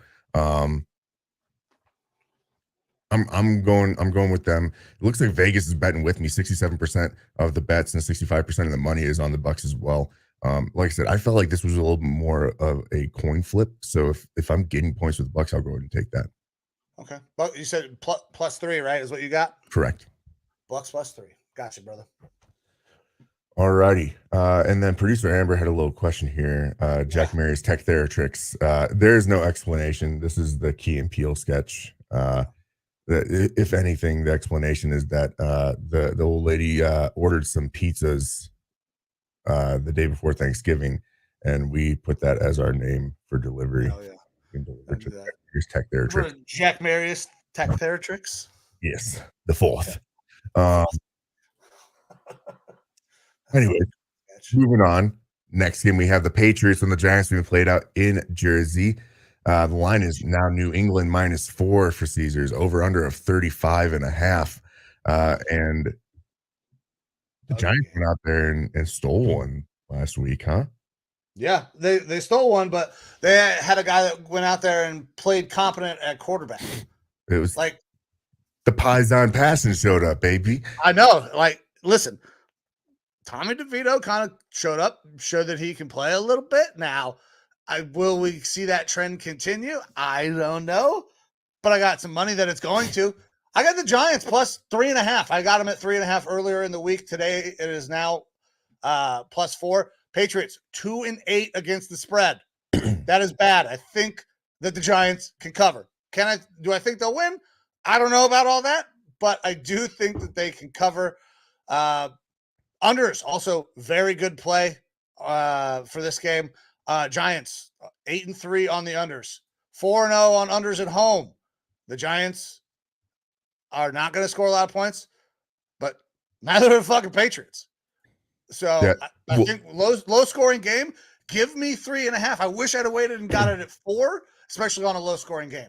I'm going with them. It looks like Vegas is betting with me. 67% of the bets and 65% of the money is on the Bucks as well. Like I said, I felt like this was a little bit more of a coin flip. So if I'm getting points with the Bucks, I'll go ahead and take that.
Okay. Well, you said plus 3, right? Is what you got?
Correct.
Bucks plus 3. Gotcha, brother.
All righty. And then producer Amber had a little question here. Jack Mary's Tech Theratrix. There is no explanation. This is the Key and Peele sketch. If anything, the explanation is that the old lady ordered some pizzas the day before Thanksgiving, and we put that as our name for delivery.
Oh, yeah.
You can deliver to Here's Tech Theratrix.
Jack Marius Tech Theratrix?
Yes, the 4th. Anyway, moving on. Next game, we have the Patriots and the Giants being played out in Jersey. The line is now New England -4 for Caesars, over under of 35.5. And the Giants went out there and stole one last week, huh?
Yeah, they stole one, but they had a guy that went out there and played competent at quarterback.
It was
like
the Paisan passing showed up, baby.
I know. Like, listen, Tommy DeVito kind of showed up, showed that he can play a little bit. Now, will we see that trend continue? I don't know, but I got some money that it's going to. I got the Giants plus 3.5. I got them at 3.5 earlier in the week. Today it is now plus 4. Patriots 2-8 against the spread. That is bad. I think that the Giants can cover. Do I think they'll win? I don't know about all that, but I do think that they can cover. Unders also very good play for this game. Giants 8-3 on the unders, 4-0 on unders at home. The Giants are not going to score a lot of points, but neither are the fucking Patriots. So
Yeah.
I think low scoring game. Give me 3.5. I wish I'd have waited and got it at 4, especially on a low scoring game.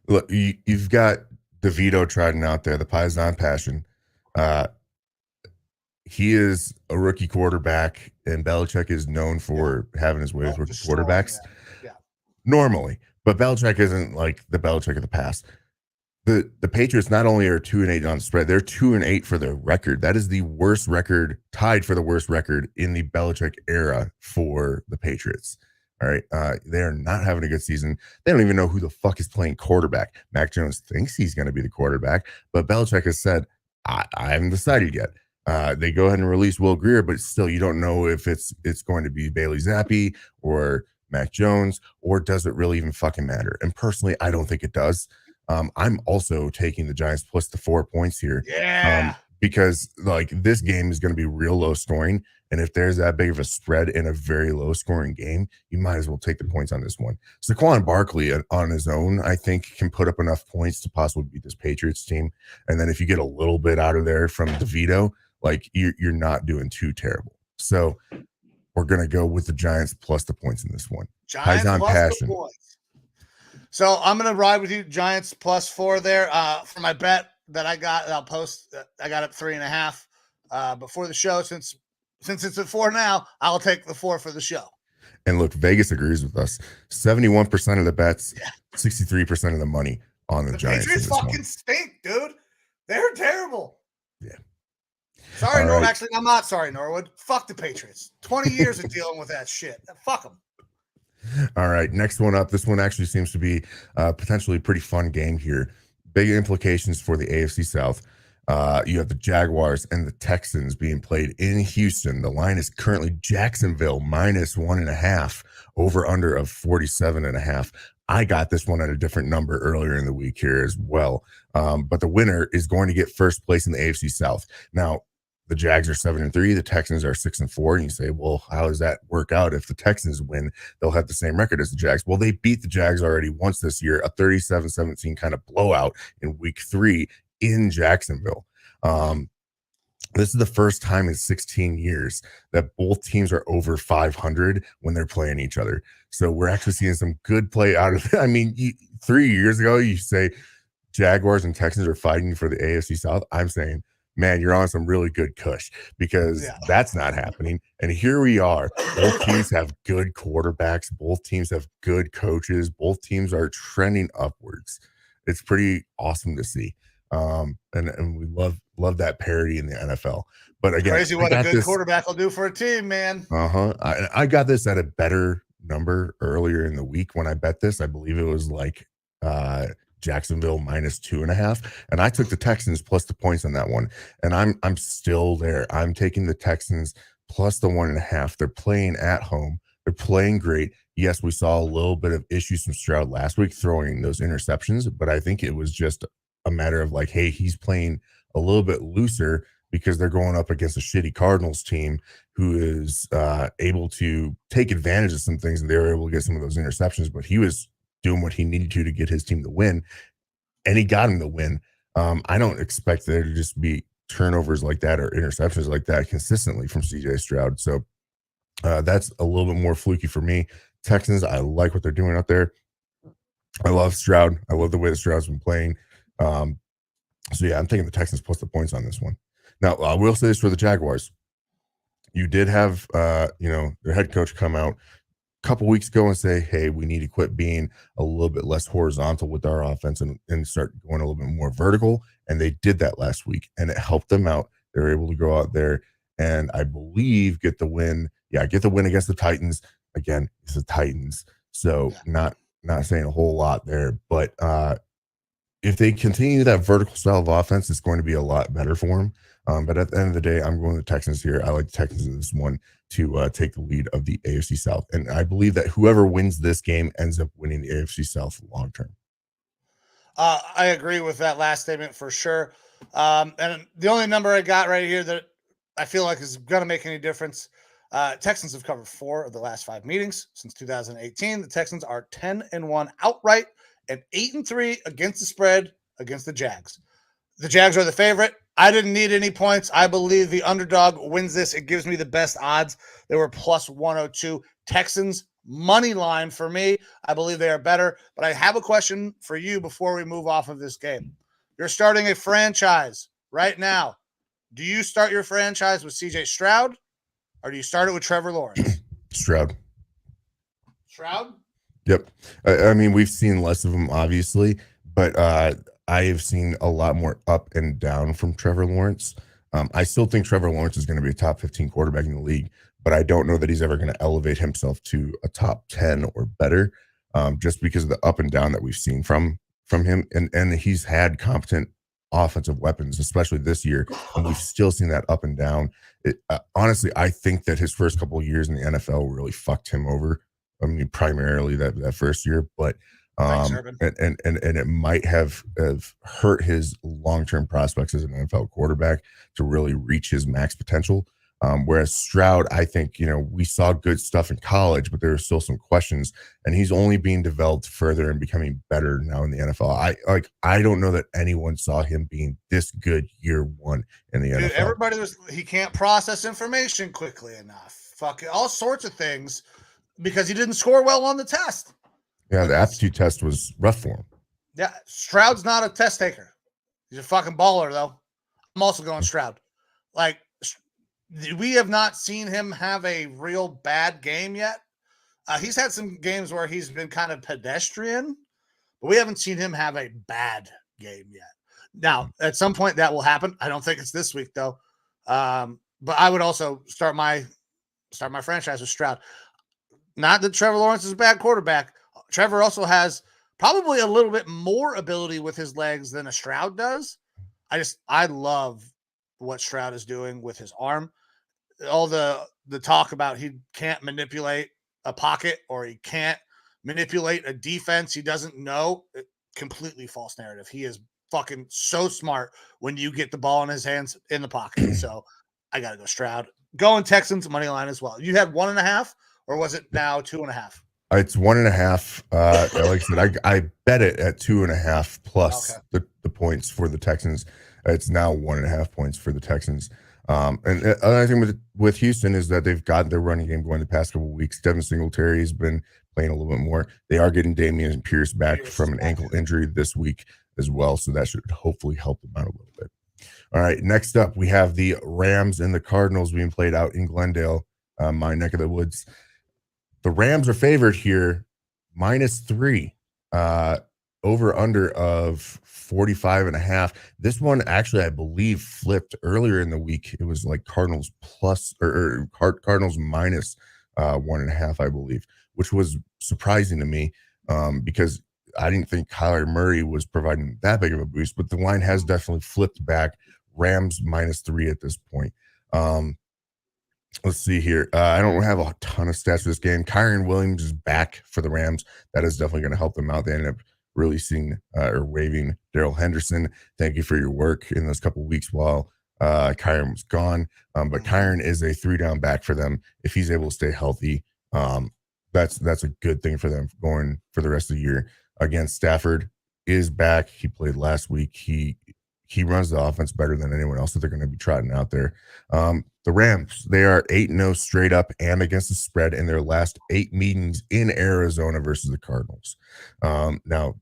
Look, you've got DeVito trotting out there, the Paisan passion. He is a rookie quarterback, and Belichick is known for having his way with rookie quarterbacks.
Yeah.
Normally, but Belichick isn't like the Belichick of the past. The Patriots not only are 2-8 on the spread, they're 2-8 for their record. That is the worst record, tied for the worst record in the Belichick era for the Patriots. All right. They are not having a good season. They don't even know who the fuck is playing quarterback. Mac Jones thinks he's going to be the quarterback, but Belichick has said, I haven't decided yet. They go ahead and release Will Grier, but still, you don't know if it's going to be Bailey Zappi or Mac Jones, or does it really even fucking matter? And personally, I don't think it does. I'm also taking the Giants plus the 4 points here.
Yeah.
Because like this game is going to be real low scoring. And if there's that big of a spread in a very low scoring game, you might as well take the points on this one. Saquon Barkley on his own, I think, can put up enough points to possibly beat this Patriots team. And then if you get a little bit out of there from DeVito, like you're not doing too terrible. So we're going to go with the Giants plus the points in this one.
Giants plus passion. The points. So I'm going to ride with you, Giants plus 4 there. For my bet that I got, I'll post. I got it 3.5 before the show. Since it's at 4 now, I'll take the 4 for the show.
And look, Vegas agrees with us. 71% of the bets, 63% of the money on the Giants.
Patriots fucking stink, dude. They're terrible.
Yeah.
Sorry, Norwood. Right. Actually, I'm not sorry, Norwood. Fuck the Patriots. 20 years of dealing with that shit. Fuck them.
All right, next one up. This one actually seems to be potentially a pretty fun game here. Big implications for the AFC South. You have the Jaguars and the Texans being played in Houston. The line is currently Jacksonville minus 1.5, over under of 47.5. I got this one at a different number earlier in the week here as well. But the winner is going to get first place in the AFC South. Now, the Jags are 7-3. The Texans are 6-4. And you say, well, how does that work out? If the Texans win, they'll have the same record as the Jags. Well, they beat the Jags already once this year, a 37-17 kind of blowout in week 3 in Jacksonville. This is the first time in 16 years that both teams are over 500 when they're playing each other. So we're actually seeing some good play out of it. I mean, 3 years ago, you say Jaguars and Texans are fighting for the AFC South. I'm saying, man, you're on some really good kush, because that's not happening. And here we are. Both teams have good quarterbacks. Both teams have good coaches. Both teams are trending upwards. It's pretty awesome to see. And we love that parity in the NFL. But again,
crazy what a good quarterback will do for a team, man.
I got this at a better number earlier in the week when I bet this. I believe it was like Jacksonville minus 2.5, and I took the Texans plus the points on that one, and I'm still there. I'm taking the Texans plus the 1.5. They're playing at home. They're playing great. Yes, we saw a little bit of issues from Stroud last week throwing those interceptions, but I think it was just a matter of like, hey, he's playing a little bit looser because they're going up against a shitty Cardinals team who is able to take advantage of some things, and they were able to get some of those interceptions, but he was doing what he needed to get his team to win, and he got him to win. I don't expect there to just be turnovers like that or interceptions like that consistently from CJ Stroud. So that's a little bit more fluky for me. Texans, I like what they're doing out there. I love Stroud. I love the way that Stroud's been playing. So yeah, I'm taking the Texans plus the points on this one. Now, I will say this for the Jaguars. You did have, their head coach come out couple weeks ago and say, hey, we need to quit being a little bit less horizontal with our offense and start going a little bit more vertical. And they did that last week, and it helped them out. They were able to go out there and I believe get the win. Yeah, get the win against the Titans. Again, it's the Titans. So not saying a whole lot there, but if they continue that vertical style of offense, it's going to be a lot better for them. But at the end of the day, I'm going with the Texans here. I like the Texans in this one to take the lead of the AFC South. And I believe that whoever wins this game ends up winning the AFC South long term.
I agree with that last statement for sure. And the only number I got right here that I feel like is going to make any difference. Texans have covered 4 of the last 5 meetings since 2018. The Texans are 10-1 outright and 8-3 against the spread against the Jags. The Jags are the favorite. I didn't need any points. I believe the underdog wins this. It gives me the best odds. They were plus 102. Texans money line for me. I believe they are better. But I have a question for you before we move off of this game. You're starting a franchise right now. Do you start your franchise with CJ Stroud or do you start it with Trevor Lawrence?
Stroud.
Stroud?
Yep. I mean, we've seen less of him, obviously, but I have seen a lot more up and down from Trevor Lawrence. I still think Trevor Lawrence is going to be a top 15 quarterback in the league, but I don't know that he's ever going to elevate himself to a top 10 or better, just because of the up and down that we've seen from him. And he's had competent offensive weapons, especially this year, and we've still seen that up and down. Honestly, I think that his first couple of years in the NFL really fucked him over. I mean, primarily that first year, but and it might have hurt his long-term prospects as an NFL quarterback to really reach his max potential. Whereas Stroud, I think, we saw good stuff in college, but there are still some questions, and he's only being developed further and becoming better now in the NFL. I don't know that anyone saw him being this good year one in the NFL.
Everybody he can't process information quickly enough. Fucking all sorts of things because he didn't score well on the test.
Yeah, the aptitude test was rough for him.
Yeah, Stroud's not a test taker. He's a fucking baller, though. I'm also going Stroud. Like, we have not seen him have a real bad game yet. He's had some games where he's been kind of pedestrian, but we haven't seen him have a bad game yet. Now, at some point that will happen. I don't think it's this week, though. But I would also start my franchise with Stroud. Not that Trevor Lawrence is a bad quarterback. Trevor also has probably a little bit more ability with his legs than a Stroud does. I love what Stroud is doing with his arm. All the talk about he can't manipulate a pocket or he can't manipulate a defense he doesn't know. Completely false narrative. He is fucking so smart when you get the ball in his hands in the pocket. So I got to go Stroud. Going Texans money line as well. You had 1.5 or was it now 2.5?
It's 1.5. Like I said, I bet it at 2.5 plus the points for the Texans. It's now 1.5 points for the Texans. And another thing with Houston is that they've got their running game going the past couple of weeks. Devin Singletary has been playing a little bit more. They are getting Damian Pierce back from an ankle injury this week as well, so that should hopefully help them out a little bit. All right, next up we have the Rams and the Cardinals being played out in Glendale, my neck of the woods. The Rams are favored here, -3, over under of 45.5. This one actually, I believe, flipped earlier in the week. It was like Cardinals plus or Cardinals minus 1.5, I believe, which was surprising to me because I didn't think Kyler Murray was providing that big of a boost, but the line has definitely flipped back. Rams -3 at this point. Let's see here. I don't have a ton of stats for this game. Kyren Williams is back for the Rams. That is definitely going to help them out. They ended up releasing or waiving Darrell Henderson. Thank you for your work in those couple of weeks while Kyren was gone. But Kyren is a 3-down back for them. If he's able to stay healthy, that's a good thing for them going for the rest of the year. Again, Stafford is back. He played last week. He runs the offense better than anyone else that they're going to be trotting out there. The Rams, they are 8-0 straight up and against the spread in their last 8 meetings in Arizona versus the Cardinals. Now,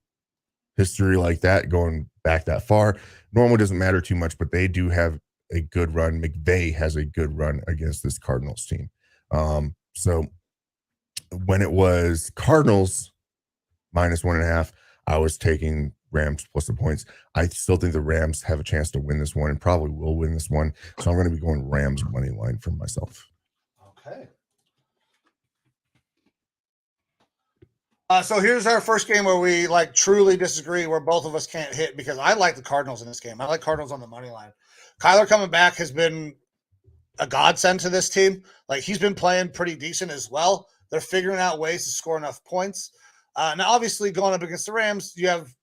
history like that, going back that far, normally doesn't matter too much, but they do have a good run. McVay has a good run against this Cardinals team. So when it was Cardinals -1.5, I was taking Rams plus the points. I still think the Rams have a chance to win this one and probably will win this one. So I'm going to be going Rams money line for myself.
Okay. So here's our first game where we like truly disagree, where both of us can't hit, because I like the Cardinals in this game. I like Cardinals on the money line. Kyler coming back has been a godsend to this team. Like, he's been playing pretty decent as well. They're figuring out ways to score enough points. Now, obviously, going up against the Rams, you have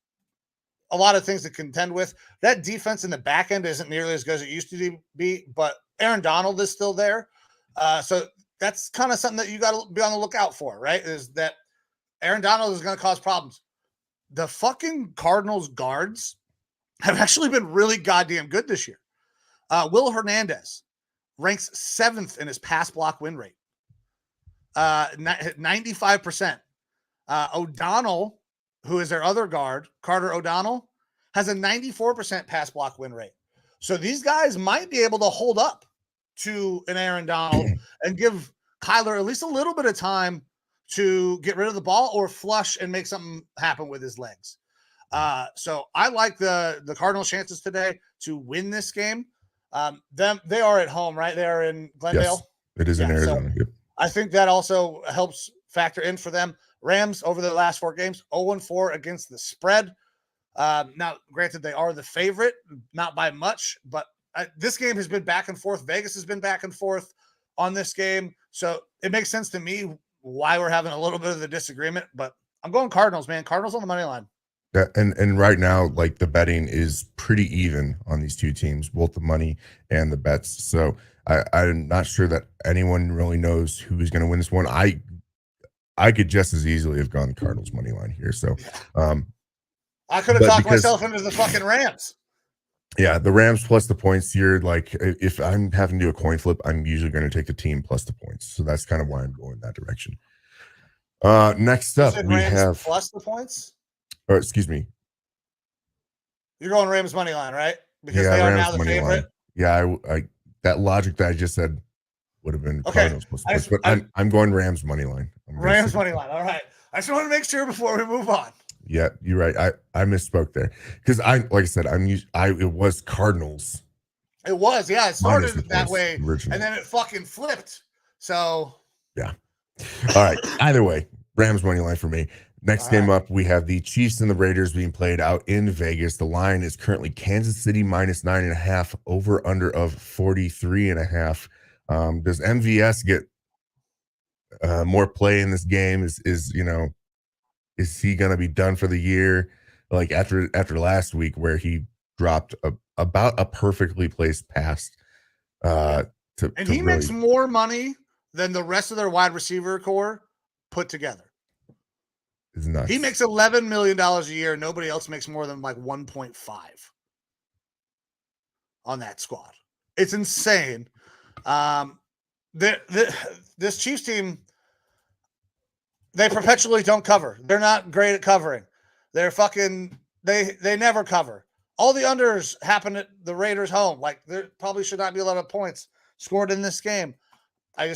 a lot of things to contend with. That defense in the back end isn't nearly as good as it used to be, but Aaron Donald is still there. So that's kind of something that you got to be on the lookout for, right? Is that Aaron Donald is going to cause problems. The fucking Cardinals guards have actually been really goddamn good this year. Will Hernandez ranks 7th in his pass block win rate. 95%. O'Donnell, who is their other guard, Carter O'Donnell, has a 94% pass block win rate. So these guys might be able to hold up to an Aaron Donald and give Kyler at least a little bit of time to get rid of the ball or flush and make something happen with his legs. So I like the Cardinals' chances today to win this game. They are at home, right? They are in Glendale.
Yes, it is in Arizona.
So I think that also helps factor in for them. Rams over the last 4 games, 0-4 against the spread. Now, granted, they are the favorite, not by much, but this game has been back and forth. Vegas has been back and forth on this game. So it makes sense to me why we're having a little bit of the disagreement, but I'm going Cardinals, man. Cardinals on the money line.
Yeah, and right now, like, the betting is pretty even on these two teams, both the money and the bets. So I'm not sure that anyone really knows who's going to win this one. I could just as easily have gone the Cardinals money line here. So
I could have talked myself into the fucking Rams.
Yeah, the Rams plus the points here. Like, if I'm having to do a coin flip, I'm usually going to take the team plus the points. So that's kind of why I'm going that direction. Next up, we
Rams
have
plus the points.
Or excuse me.
You're going Rams money line, right? Because
Yeah,
they are
Rams
now the
money
favorite.
line. Yeah, I that logic that I just said would have been Cardinals plus the points, but I'm going Rams money line.
Rams money line. All right. I just want to make sure before we move on.
Yeah, you're right. I misspoke there because like I said, it was Cardinals.
It was, yeah. It started that way,
originally.
and then it fucking flipped. So
yeah. All right. Either way, Rams money line for me. Next game up, we have the Chiefs and the Raiders being played out in Vegas. The line is currently Kansas City minus 9.5, over under of 43.5. Does MVS get more play in this game? Is he going to be done for the year? Like after last week where he dropped about a perfectly placed pass.
He makes more money than the rest of their wide receiver core put together.
It's nuts.
He makes $11 million a year. Nobody else makes more than like 1.5 on that squad. It's insane. This Chiefs team, they perpetually don't cover. They're not great at covering. They're they never cover. All the unders happen at the Raiders' home. Like, there probably should not be a lot of points scored in this game. I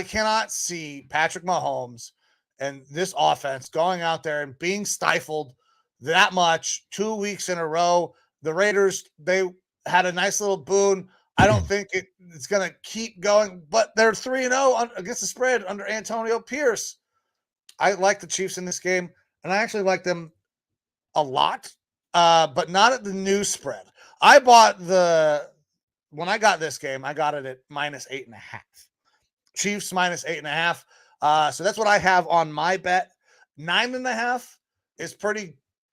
cannot see Patrick Mahomes and this offense going out there and being stifled that much 2 weeks in a row. The Raiders, they had a nice little boon. I don't think it's going to keep going, but they're 3-0 against the spread under Antonio Pierce. I like the Chiefs in this game, and I actually like them a lot, but not at the new spread. When I got this game, I got it at minus 8.5. Chiefs minus 8.5. So that's what I have on my bet. 9.5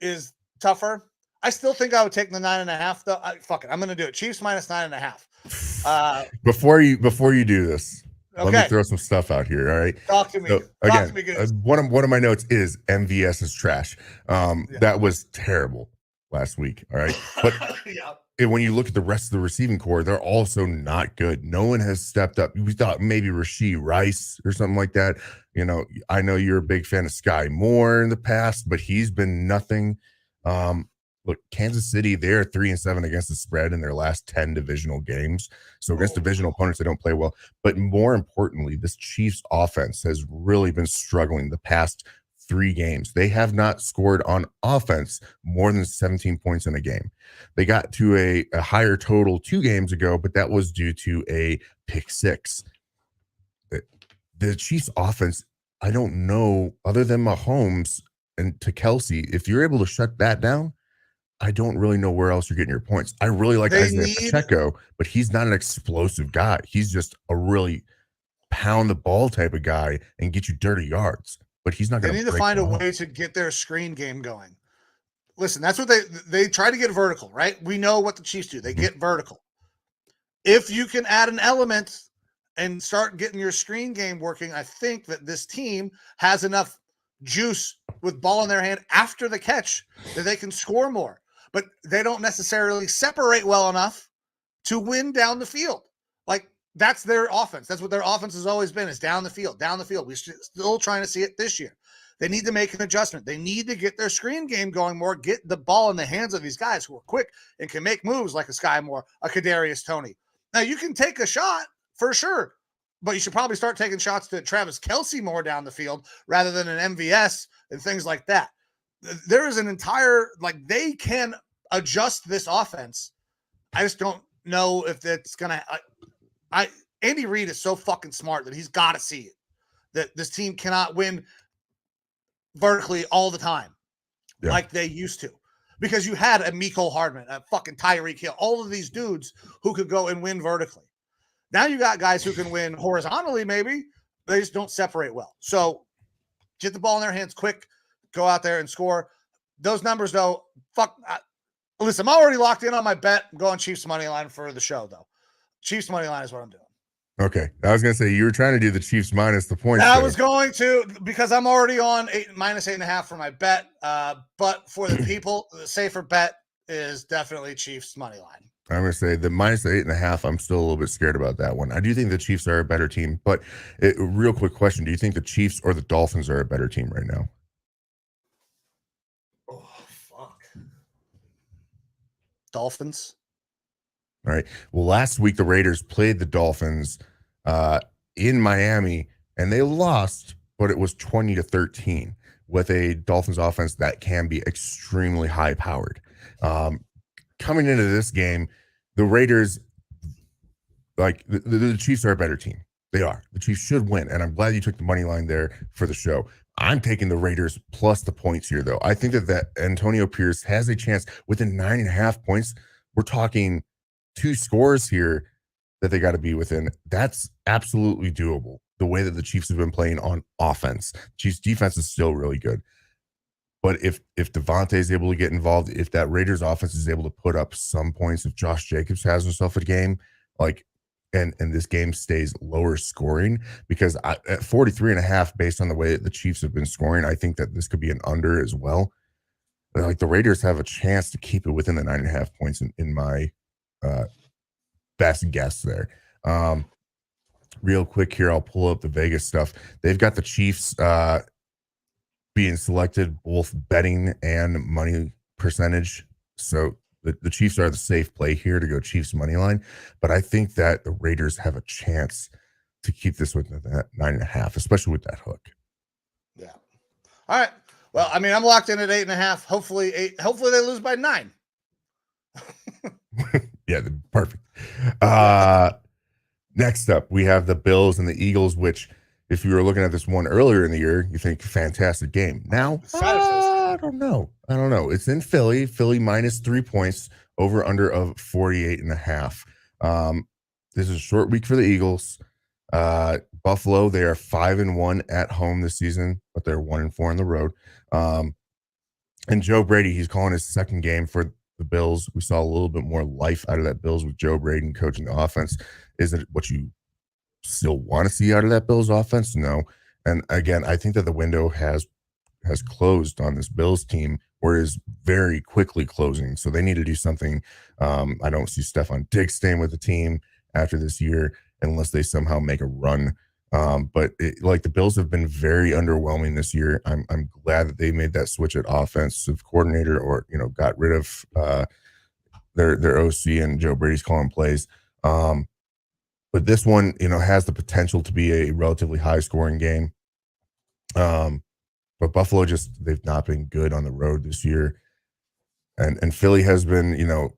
is tougher. I still think I would take the 9.5 though. Fuck it. I'm going to do it. Chiefs minus 9.5.
Before you do this,
okay.
Let me throw some stuff out here. All right.
Talk to me.
So,
Talk to me good.
One of my notes is MVS is trash. That was terrible last week. All right. But when you look at the rest of the receiving core, they're also not good. No one has stepped up. We thought maybe Rashee Rice or something like that. I know you're a big fan of Sky Moore in the past, but he's been nothing. Look, Kansas City, they're 3-7 against the spread in their last 10 divisional games. So against divisional opponents, they don't play well. But more importantly, this Chiefs offense has really been struggling the past 3 games. They have not scored on offense more than 17 points in a game. They got to a higher total 2 games ago, but that was due to a pick 6. The Chiefs offense I don't know, other than Mahomes and to Kelsey, if you're able to shut that down, I don't really know where else you're getting your points. I really like Isaiah Pacheco, but he's not an explosive guy. He's just a really pound the ball type of guy and get you dirty yards. But he's not going to.
They need to find a way to get their screen game going. Listen, that's what they try to get vertical, right? We know what the Chiefs do. They get vertical. If you can add an element and start getting your screen game working, I think that this team has enough juice with ball in their hand after the catch that they can score more. But they don't necessarily separate well enough to win down the field. Like, that's their offense. That's what their offense has always been, is down the field, down the field. We're still trying to see it this year. They need to make an adjustment. They need to get their screen game going more, get the ball in the hands of these guys who are quick and can make moves like a Sky Moore, a Kadarius Toney. Now, you can take a shot for sure, but you should probably start taking shots to Travis Kelce more down the field rather than an MVS and things like that. There is an entire, like, they can adjust this offense. I just don't know if it's going to, Andy Reid is so fucking smart that he's got to see it, that this team cannot win vertically all the time like they used to, because you had a Mecole Hardman, a fucking Tyreek Hill, all of these dudes who could go and win vertically. Now you got guys who can win horizontally, maybe. They just don't separate well. So get the ball in their hands quick, go out there and score. Those numbers, though, listen, I'm already locked in on my bet. I'm going Chiefs money line for the show, though. Chiefs money line is what I'm doing.
Okay. I was going to say, you were trying to do the Chiefs minus the points.
I was going to, because I'm already on minus 8.5 for my bet. But for the people, the safer bet is definitely Chiefs money line.
I'm going to say the minus 8.5. I'm still a little bit scared about that one. I do think the Chiefs are a better team, but real quick question. Do you think the Chiefs or the Dolphins are a better team right now?
Oh, fuck. Dolphins.
All right. Well, last week the Raiders played the Dolphins in Miami, and they lost, but it was 20-13 with a Dolphins offense that can be extremely high powered. Coming into this game, the Raiders, like the Chiefs are a better team. They are. The Chiefs should win, and I'm glad you took the money line there for the show. I'm taking the Raiders plus the points here, though. I think that Antonio Pierce has a chance within 9.5 points. We're talking 2 scores here that they got to be within. That's absolutely doable. The way that the Chiefs have been playing on offense, Chiefs defense is still really good. But if Devontae is able to get involved, if that Raiders offense is able to put up some points, if Josh Jacobs has himself a game, like, and this game stays lower scoring, because at 43.5, based on the way that the Chiefs have been scoring, I think that this could be an under as well. Like, the Raiders have a chance to keep it within the 9.5 points in my best guess there. Real quick here, I'll pull up the Vegas stuff. They've got the Chiefs being selected, both betting and money percentage. So the Chiefs are the safe play here to go Chiefs money line. But I think that the Raiders have a chance to keep this within that 9.5, especially with that hook.
Yeah. All right. Well, I mean, I'm locked in at 8.5. Hopefully they lose by 9.
Yeah, perfect. Next up, we have the Bills and the Eagles, which, if you were looking at this one earlier in the year, you think fantastic game. Now, I don't know. It's in Philly. Philly minus 3 points, over under of 48.5. This is a short week for the Eagles. Buffalo, they are 5-1 at home this season, but they're 1-4 on the road. And Joe Brady, he's calling his second game for the Bills. We saw a little bit more life out of that Bills with Joe Brady coaching the offense. Is it what you still want to see out of that Bills offense? No. And again, I think that the window has closed on this Bills team, or is very quickly closing. So they need to do something. I don't see Stephon Diggs staying with the team after this year unless they somehow make a run. But the Bills have been very underwhelming this year. I'm glad that they made that switch at offensive coordinator, or got rid of their OC and Joe Brady's calling plays. But this one, has the potential to be a relatively high scoring game. But Buffalo they've not been good on the road this year. And Philly has been,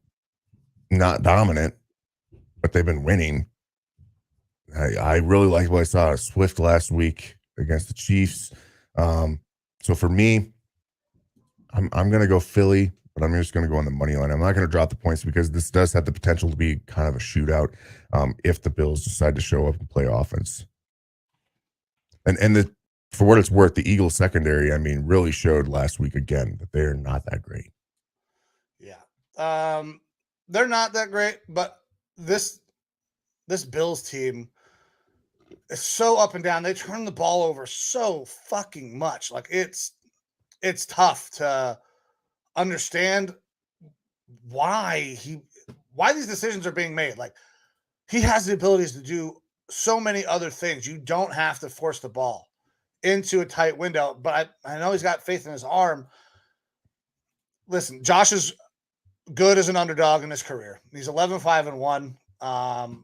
not dominant, but they've been winning. I really like what I saw of Swift last week. against the Chiefs. So for me, I'm going to go Philly, but I'm just going to go on the money line. I'm not going to drop the points because this does have the potential to be kind of a shootout if the Bills decide to show up and play offense. And for what it's worth, the Eagles secondary, I mean, really showed last week again that they're not that great.
Yeah. They're not that great, but this Bills team is so up and down. They turn the ball over so fucking much. Like it's tough to understand why these decisions are being made. Like he has the abilities to do so many other things. You don't have to force the ball into a tight window, but I know he's got faith in his arm. Listen, Josh is good as an underdog in his career. He's 11-5-1.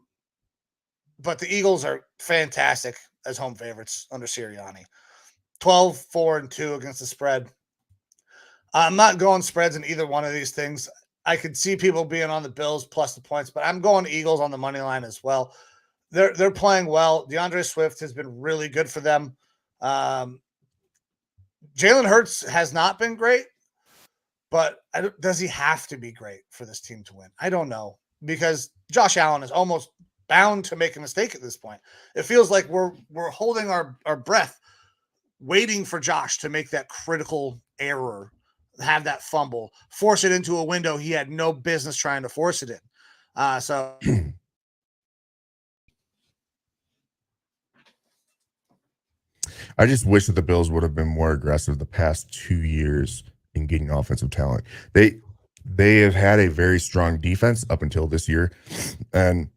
But the Eagles are fantastic as home favorites under Sirianni. 12-4-2 against the spread. I'm not going spreads in either one of these things. I could see people being on the Bills plus the points, but I'm going Eagles on the money line as well. They're playing well. DeAndre Swift has been really good for them. Jalen Hurts has not been great, but does he have to be great for this team to win? I don't know, because Josh Allen is almost bound to make a mistake at this point. It feels like we're holding our breath, waiting for Josh to make that critical error, have that fumble, force it into a window he had no business trying to force it in. So
I just wish that the Bills would have been more aggressive the past 2 years in getting offensive talent. They have had a very strong defense up until this year, and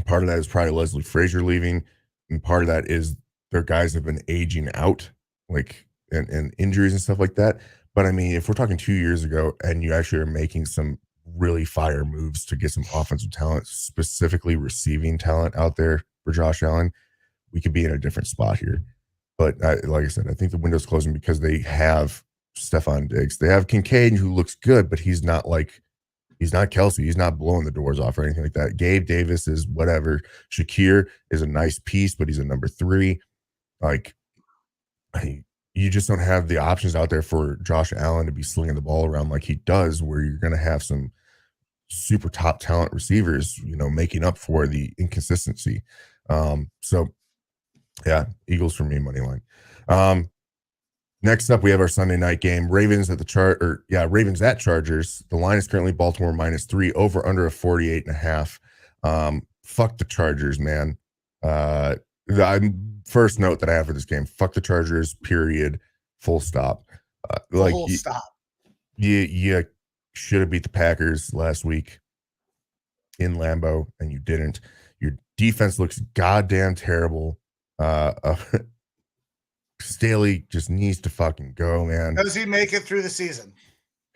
part of that is probably Leslie Frazier leaving, and part of that is their guys have been aging out, like and injuries and stuff like that. But I mean, if we're talking 2 years ago and you actually are making some really fire moves to get some offensive talent, specifically receiving talent out there for Josh Allen, we could be in a different spot here. But like I said, I think the window's closing because they have Stephon Diggs. They have Kincaid, who looks good, but he's not Kelsey. He's not blowing the doors off or anything like that. Gabe Davis is whatever. Shakir is a nice piece, but he's a number 3. Like, you just don't have the options out there for Josh Allen to be slinging the ball around like he does, where you're going to have some super top talent receivers, making up for the inconsistency. So yeah, Eagles for me, money line. Next up, we have our Sunday night game. Ravens at Chargers. The line is currently Baltimore -3, over under a 48.5. Fuck the Chargers, man. The first note that I have for this game: fuck the Chargers. Period. Full stop.
full stop.
You should have beat the Packers last week in Lambeau, and you didn't. Your defense looks goddamn terrible. Staley just needs to fucking go, man.
Does he make it through the season?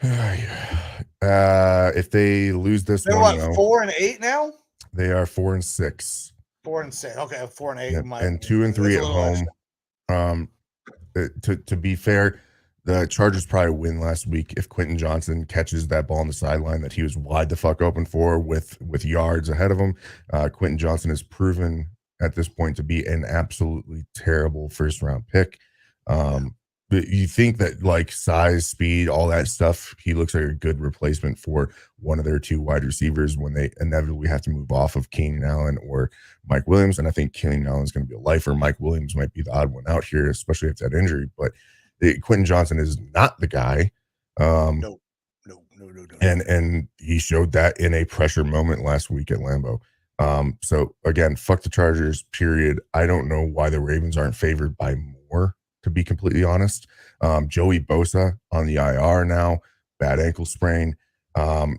If they lose this
They're
one,
4-8 now?
They are 4-6.
4-6. Okay, 4-8.
Yep. And 2-3 at home. To be fair, the Chargers probably win last week if Quentin Johnson catches that ball on the sideline that he was wide the fuck open for with yards ahead of him. Quentin Johnson has proven at this point to be an absolutely terrible first round pick. But you think that, like, size, speed, all that stuff, he looks like a good replacement for one of their 2 wide receivers when they inevitably have to move off of Keenan Allen or Mike Williams. And I think Keenan Allen is going to be a lifer. Mike Williams might be the odd one out here, especially if that injury. But Quentin Johnson is not the guy.
No.
And he showed that in a pressure moment last week at Lambeau. So again, fuck the Chargers, period. I don't know why the Ravens aren't favored by more, to be completely honest. Joey Bosa on the IR now, bad ankle sprain.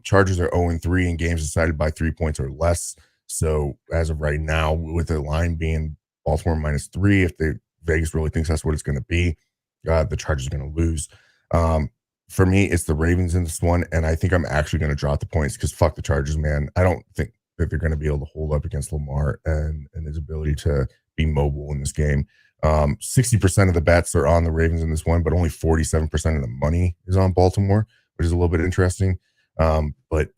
Chargers are 0-3 in games decided by 3 points or less. So as of right now, with the line being Baltimore -3, if Vegas really thinks that's what it's going to be, the Chargers are going to lose. For me, it's the Ravens in this one, and I think I'm actually going to drop the points because fuck the Chargers, man. I don't think that they're going to be able to hold up against Lamar and his ability to be mobile in this game. 60% of the bets are on the Ravens in this one, but only 47% of the money is on Baltimore, which is a little bit interesting. But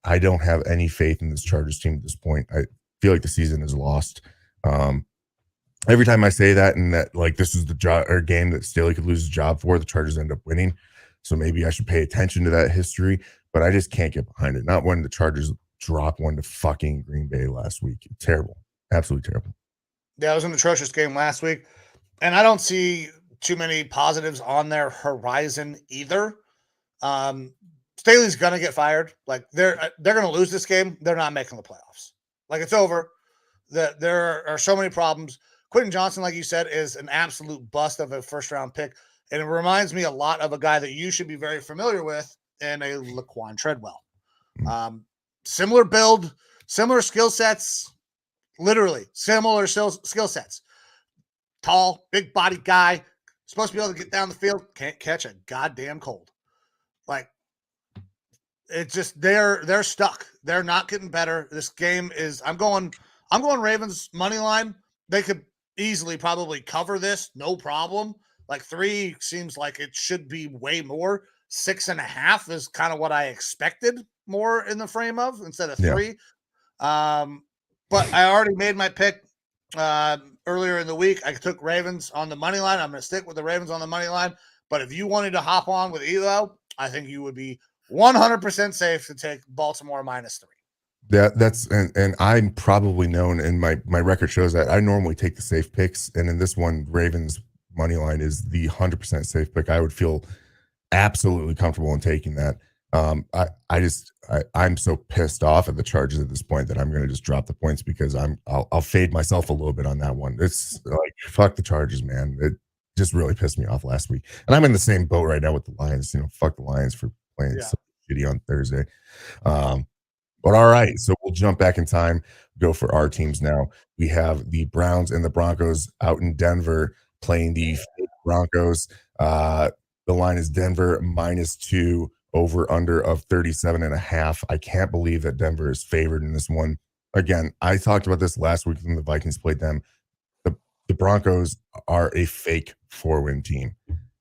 I don't have any faith in this Chargers team at this point. I feel like the season is lost. every time I say that, and that like this is the job or game that Staley could lose his job for, the Chargers end up winning. So maybe I should pay attention to that history, but I just can't get behind it. Not when the Chargers dropped one to fucking Green Bay last week. Terrible. Absolutely terrible.
Yeah, it was an atrocious game last week. And I don't see too many positives on their horizon either. Staley's gonna get fired. Like they're gonna lose this game. They're not making the playoffs. Like it's over. There are so many problems. Quentin Johnson, like you said, is an absolute bust of a first round pick. And it reminds me a lot of a guy that you should be very familiar with in a Laquan Treadwell. Similar build, similar skill sets, literally similar skill sets. Tall, big body guy, supposed to be able to get down the field, can't catch a goddamn cold. Like it's just they're stuck. They're not getting better. This game is I'm going Ravens money line. They could easily probably cover this, no problem. Like 3 seems like it should be way more. 6.5 is kind of what I expected more in the frame of instead of 3. But I already made my pick earlier in the week. I took Ravens on the money line. I'm going to stick with the Ravens on the money line. But if you wanted to hop on with Elo, I think you would be 100% safe to take Baltimore -3.
That's and I'm probably known, and my record shows that I normally take the safe picks, and in this one, Ravens money line is the 100% safe pick. I would feel absolutely comfortable in taking that. I'm so pissed off at the Chargers at this point that I'm going to just drop the points because I'll fade myself a little bit on that one. It's like fuck the Chargers, man. It just really pissed me off last week, and I'm in the same boat right now with the Lions. Fuck the Lions for playing so shitty on Thursday. But all right, so we'll jump back in time, go for our teams now. We have the Browns and the Broncos out in Denver playing the Broncos. The line is Denver -2, over under of 37.5. I can't believe that Denver is favored in this one. Again, I talked about this last week when the Vikings played them. The Broncos are a fake 4-win team.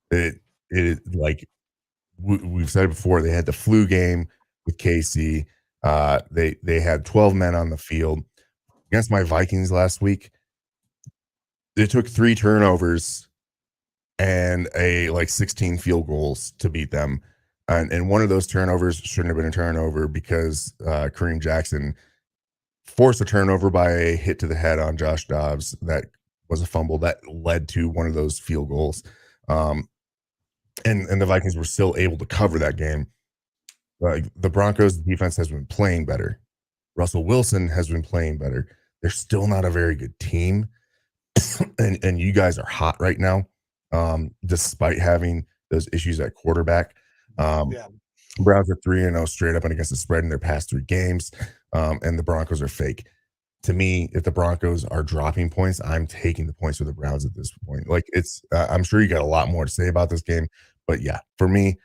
It is like we've said it before. They had the flu game with KC. They had 12 men on the field against my Vikings last week. They took 3 turnovers and 16 field goals to beat them. And one of those turnovers shouldn't have been a turnover because Kareem Jackson forced a turnover by a hit to the head on Josh Dobbs. That was a fumble that led to one of those field goals. And the Vikings were still able to cover that game. The Broncos defense has been playing better. Russell Wilson has been playing better. They're still not a very good team. and you guys are hot right now, despite having those issues at quarterback. Browns are 3-0 straight up and against the spread in their past 3 games. And the Broncos are fake. To me, if the Broncos are dropping points, I'm taking the points for the Browns at this point. Like it's, I'm sure you got a lot more to say about this game, but yeah, for me,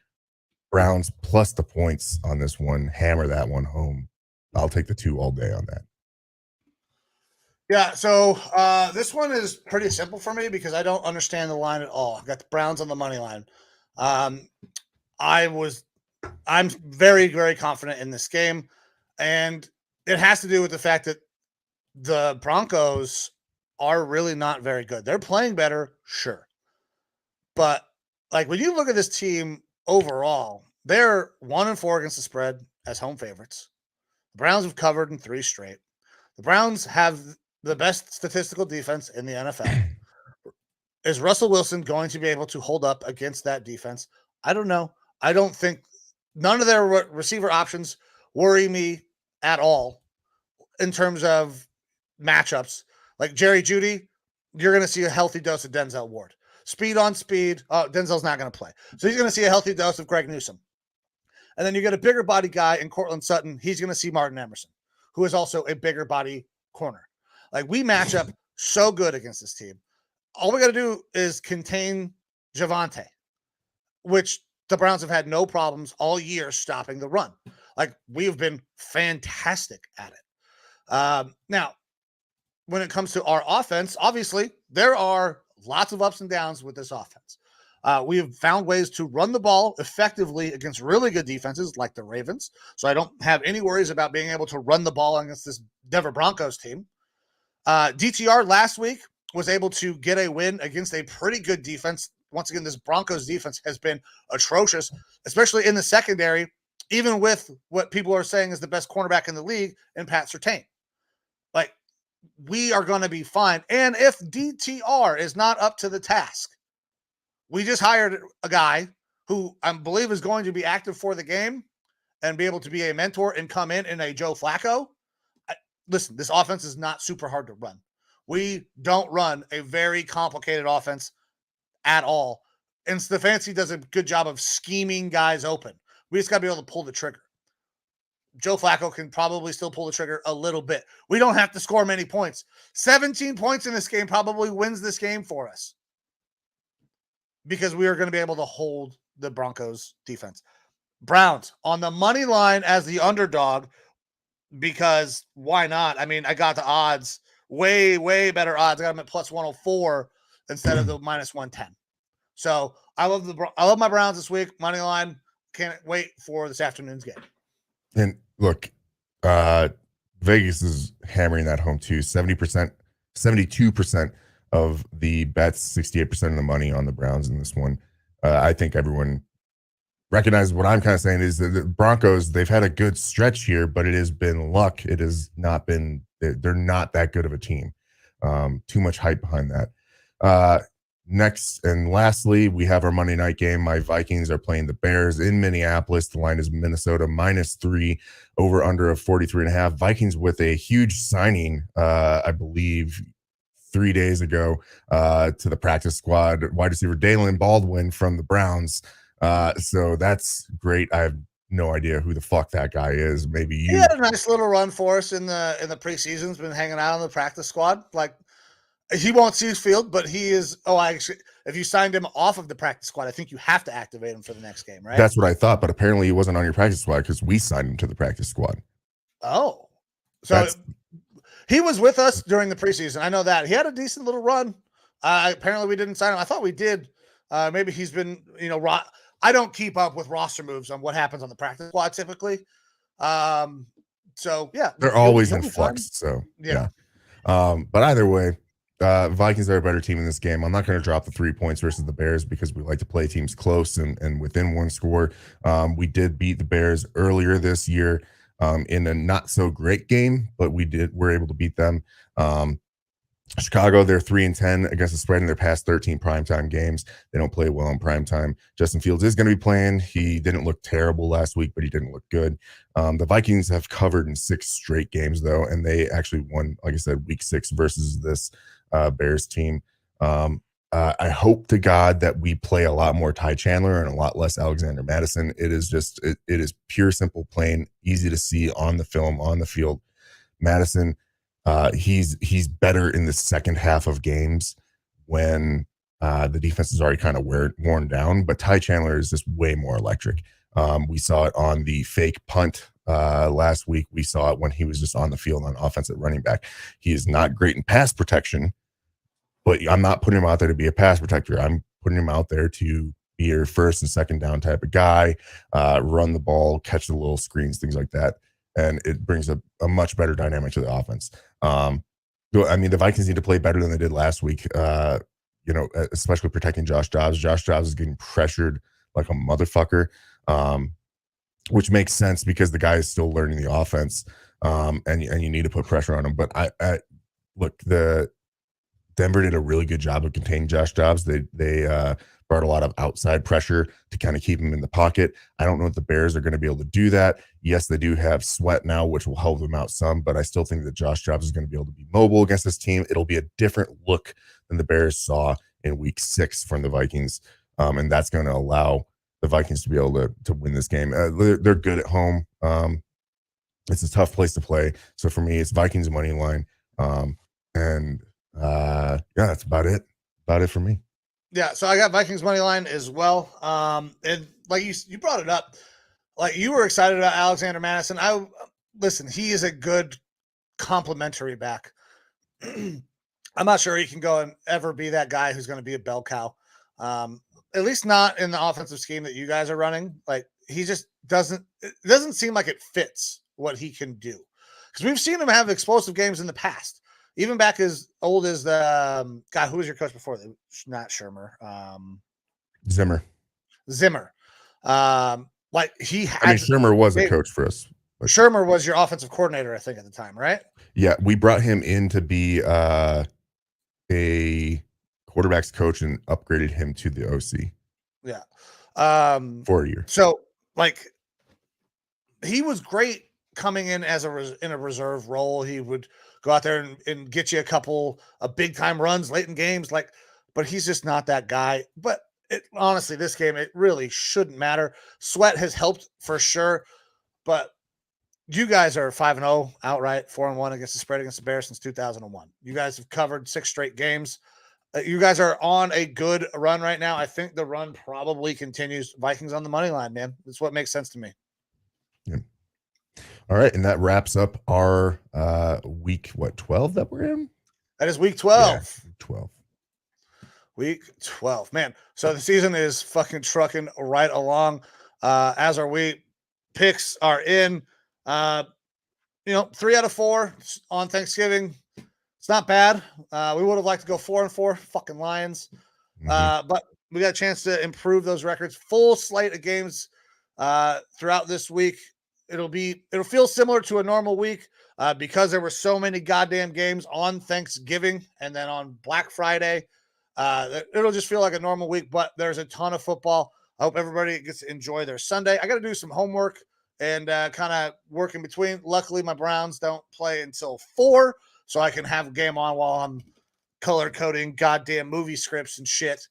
Browns plus the points on this one. Hammer that one home. I'll take the 2 all day on that.
Yeah, so this one is pretty simple for me because I don't understand the line at all. I've got the Browns on the money line. I'm very, very confident in this game, and it has to do with the fact that the Broncos are really not very good. They're playing better, sure. But like when you look at this team overall, they're 1-4 against the spread as home favorites. The Browns have covered in 3 straight. The Browns have the best statistical defense in the NFL. Is Russell Wilson going to be able to hold up against that defense? I don't know. I don't think none of their receiver options worry me at all in terms of matchups. Like Jerry Jeudy, you're going to see a healthy dose of Denzel Ward. Speed on speed. Oh, Denzel's not going to play. So he's going to see a healthy dose of Greg Newsome. And then you get a bigger body guy in Cortland Sutton. He's going to see Martin Emerson, who is also a bigger body corner. Like we match up so good against this team. All we got to do is contain Javonte, which the Browns have had no problems all year stopping the run. Like we have been fantastic at it. Now, when it comes to our offense, obviously there are lots of ups and downs with this offense. We have found ways to run the ball effectively against really good defenses like the Ravens. So I don't have any worries about being able to run the ball against this Denver Broncos team. DTR last week was able to get a win against a pretty good defense. Once again, this Broncos defense has been atrocious, especially in the secondary, even with what people are saying is the best cornerback in the league in Pat Surtain. Like, we are going to be fine. And if DTR is not up to the task, we just hired a guy who I believe is going to be active for the game and be able to be a mentor and come in a Joe Flacco. Listen, this offense is not super hard to run. We don't run a very complicated offense at all. And Stefanski does a good job of scheming guys open. We just got to be able to pull the trigger. Joe Flacco can probably still pull the trigger a little bit. We don't have to score many points. 17 points in this game probably wins this game for us because we are going to be able to hold the Broncos defense. Browns on the money line as the underdog, because why not? I mean, I got the odds way, way better odds. I got them at plus 104 instead of the minus 110. So I love my Browns this week. Money line. Can't wait for this afternoon's game.
And look, Vegas is hammering that home too. 70%, 72% of the bets, 68% of the money on the Browns in this one. I think everyone recognizes what I'm kind of saying is that the Broncos, they've had a good stretch here, but it has been luck. It has not been, they're not that good of a team. Too much hype behind that. Next and lastly, we have our Monday night game. My Vikings are playing the Bears in Minneapolis. The line is Minnesota -3, over under of 43.5. Vikings with a huge signing, I believe 3 days ago, to the practice squad, wide receiver Dalen Baldwin from the Browns. So that's great. I have no idea who the fuck that guy is. Maybe you.
He had a nice little run for us in the preseason. He's been hanging out on the practice squad. Like, he won't see his field, but he is. If you signed him off of the practice squad, I think you have to activate him for the next game, right?
That's what I thought, but apparently he wasn't on your practice squad because we signed him to the practice squad.
Oh, so he was with us during the preseason. I know that he had a decent little run. Apparently we didn't sign him. I thought we did. Maybe he's been, I don't keep up with roster moves on what happens on the practice squad typically. So yeah,
they're always in flux. So yeah. But either way, Vikings are a better team in this game. I'm not going to drop the 3 points versus the Bears because we like to play teams close and within one score. We did beat the Bears earlier this year in a not so great game, but we're able to beat them. Chicago, they're 3-10 against the spread in their past 13 primetime games. They don't play well in primetime. Justin Fields is going to be playing. He didn't look terrible last week, but he didn't look good. The Vikings have covered in 6 straight games, though, and they actually won, like I said, week 6 versus this Bears team. I hope to God that we play a lot more Ty Chandler and a lot less Alexander Madison. It is just, it is pure, simple, plain, easy to see on the film, on the field. Madison, he's better in the second half of games when the defense is already kind of worn down, but Ty Chandler is just way more electric. We saw it on the fake punt last week. We saw it when he was just on the field on offense at running back. He is not great in pass protection, but I'm not putting him out there to be a pass protector. I'm putting him out there to be your first and second down type of guy, run the ball, catch the little screens, things like that. And it brings a much better dynamic to the offense. I mean, the Vikings need to play better than they did last week, especially protecting Josh Dobbs. Josh Dobbs is getting pressured like a motherfucker, which makes sense because the guy is still learning the offense, and you need to put pressure on him. But I look, Denver did a really good job of containing Josh Dobbs. They brought a lot of outside pressure to kind of keep him in the pocket. I don't know if the Bears are going to be able to do that. Yes, they do have Sweat now, which will help them out some, but I still think that Josh Dobbs is going to be able to be mobile against this team. It'll be a different look than the Bears saw in week 6 from the Vikings, and that's going to allow the Vikings to be able to win this game. They're good at home. It's a tough place to play. So for me, it's Vikings money line. That's about it. About it for me.
Yeah, so I got Vikings money line as well. And like you brought it up, like you were excited about Alexander Madison. Listen, he is a good complementary back. I'm not sure he can go and ever be that guy who's going to be a bell cow. At least not in the offensive scheme that you guys are running. Like he just doesn't seem like it fits what he can do. Because we've seen him have explosive games in the past. even back as old as the God, who was your coach before? Not Shermer,
Zimmer.
Zimmer. Like he had.
I mean, Shermer was a coach for us. But
Shermer was your offensive coordinator, I think, at the time, right?
yeah, we brought him in to be a quarterbacks coach and upgraded him to the OC.
Yeah.
For a year.
So, like, he was great coming in as in a reserve role. He would go out there and get you a couple of big time runs late in games, but he's just not that guy. But honestly, this game, it really shouldn't matter. Sweat has helped for sure, but you guys are 5-0 outright, 4-1 against the spread against the Bears since 2001. You guys have covered 6 straight games. You guys are on a good run right now. I think the run probably continues. Vikings on the money line, man. That's what makes sense to me.
Yeah. All right, and that wraps up our week 12 that we're in.
That is week 12.
Yeah, 12.
Week 12, man. So the season is fucking trucking right along. As our week picks are in. 3 out of 4 on Thanksgiving. It's not bad. We would have liked to go 4-4. Fucking Lions. But we got a chance to improve those records. Full slate of games throughout this week. It'll feel similar to a normal week because there were so many goddamn games on Thanksgiving and then on Black Friday. It'll just feel like a normal week, but there's a ton of football. I hope everybody gets to enjoy their Sunday. I got to do some homework and kind of work in between. Luckily, my Browns don't play until 4, so I can have a game on while I'm color coding goddamn movie scripts and shit.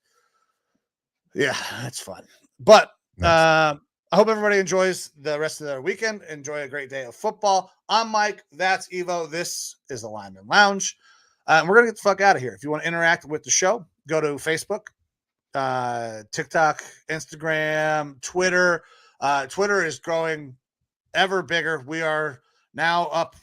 Yeah, that's fun. But nice. I hope everybody enjoys the rest of their weekend. Enjoy a great day of football. I'm Mike. That's Evo. This is the Lineman Lounge. We're going to get the fuck out of here. If you want to interact with the show, go to Facebook, TikTok, Instagram, Twitter. Twitter is growing ever bigger. We are now up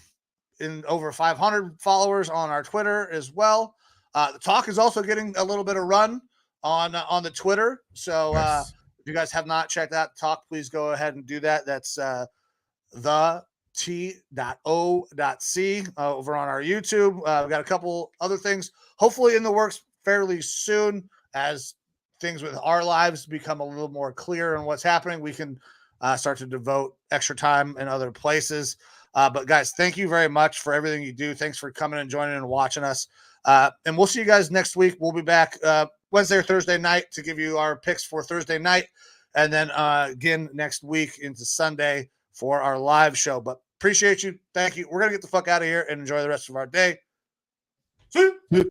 in over 500 followers on our Twitter as well. The talk is also getting a little bit of run on the Twitter. So if you guys have not checked out talk, please go ahead and do that. That's the T.O.C. Over on our YouTube. We've got a couple other things hopefully in the works fairly soon as things with our lives become a little more clear on what's happening. We can start to devote extra time in other places. But guys, thank you very much for everything you do. Thanks for coming and joining and watching us. And we'll see you guys next week. We'll be back Wednesday or Thursday night to give you our picks for Thursday night. And then again next week into Sunday for our live show. But appreciate you. Thank you. We're going to get the fuck out of here and enjoy the rest of our day. See you.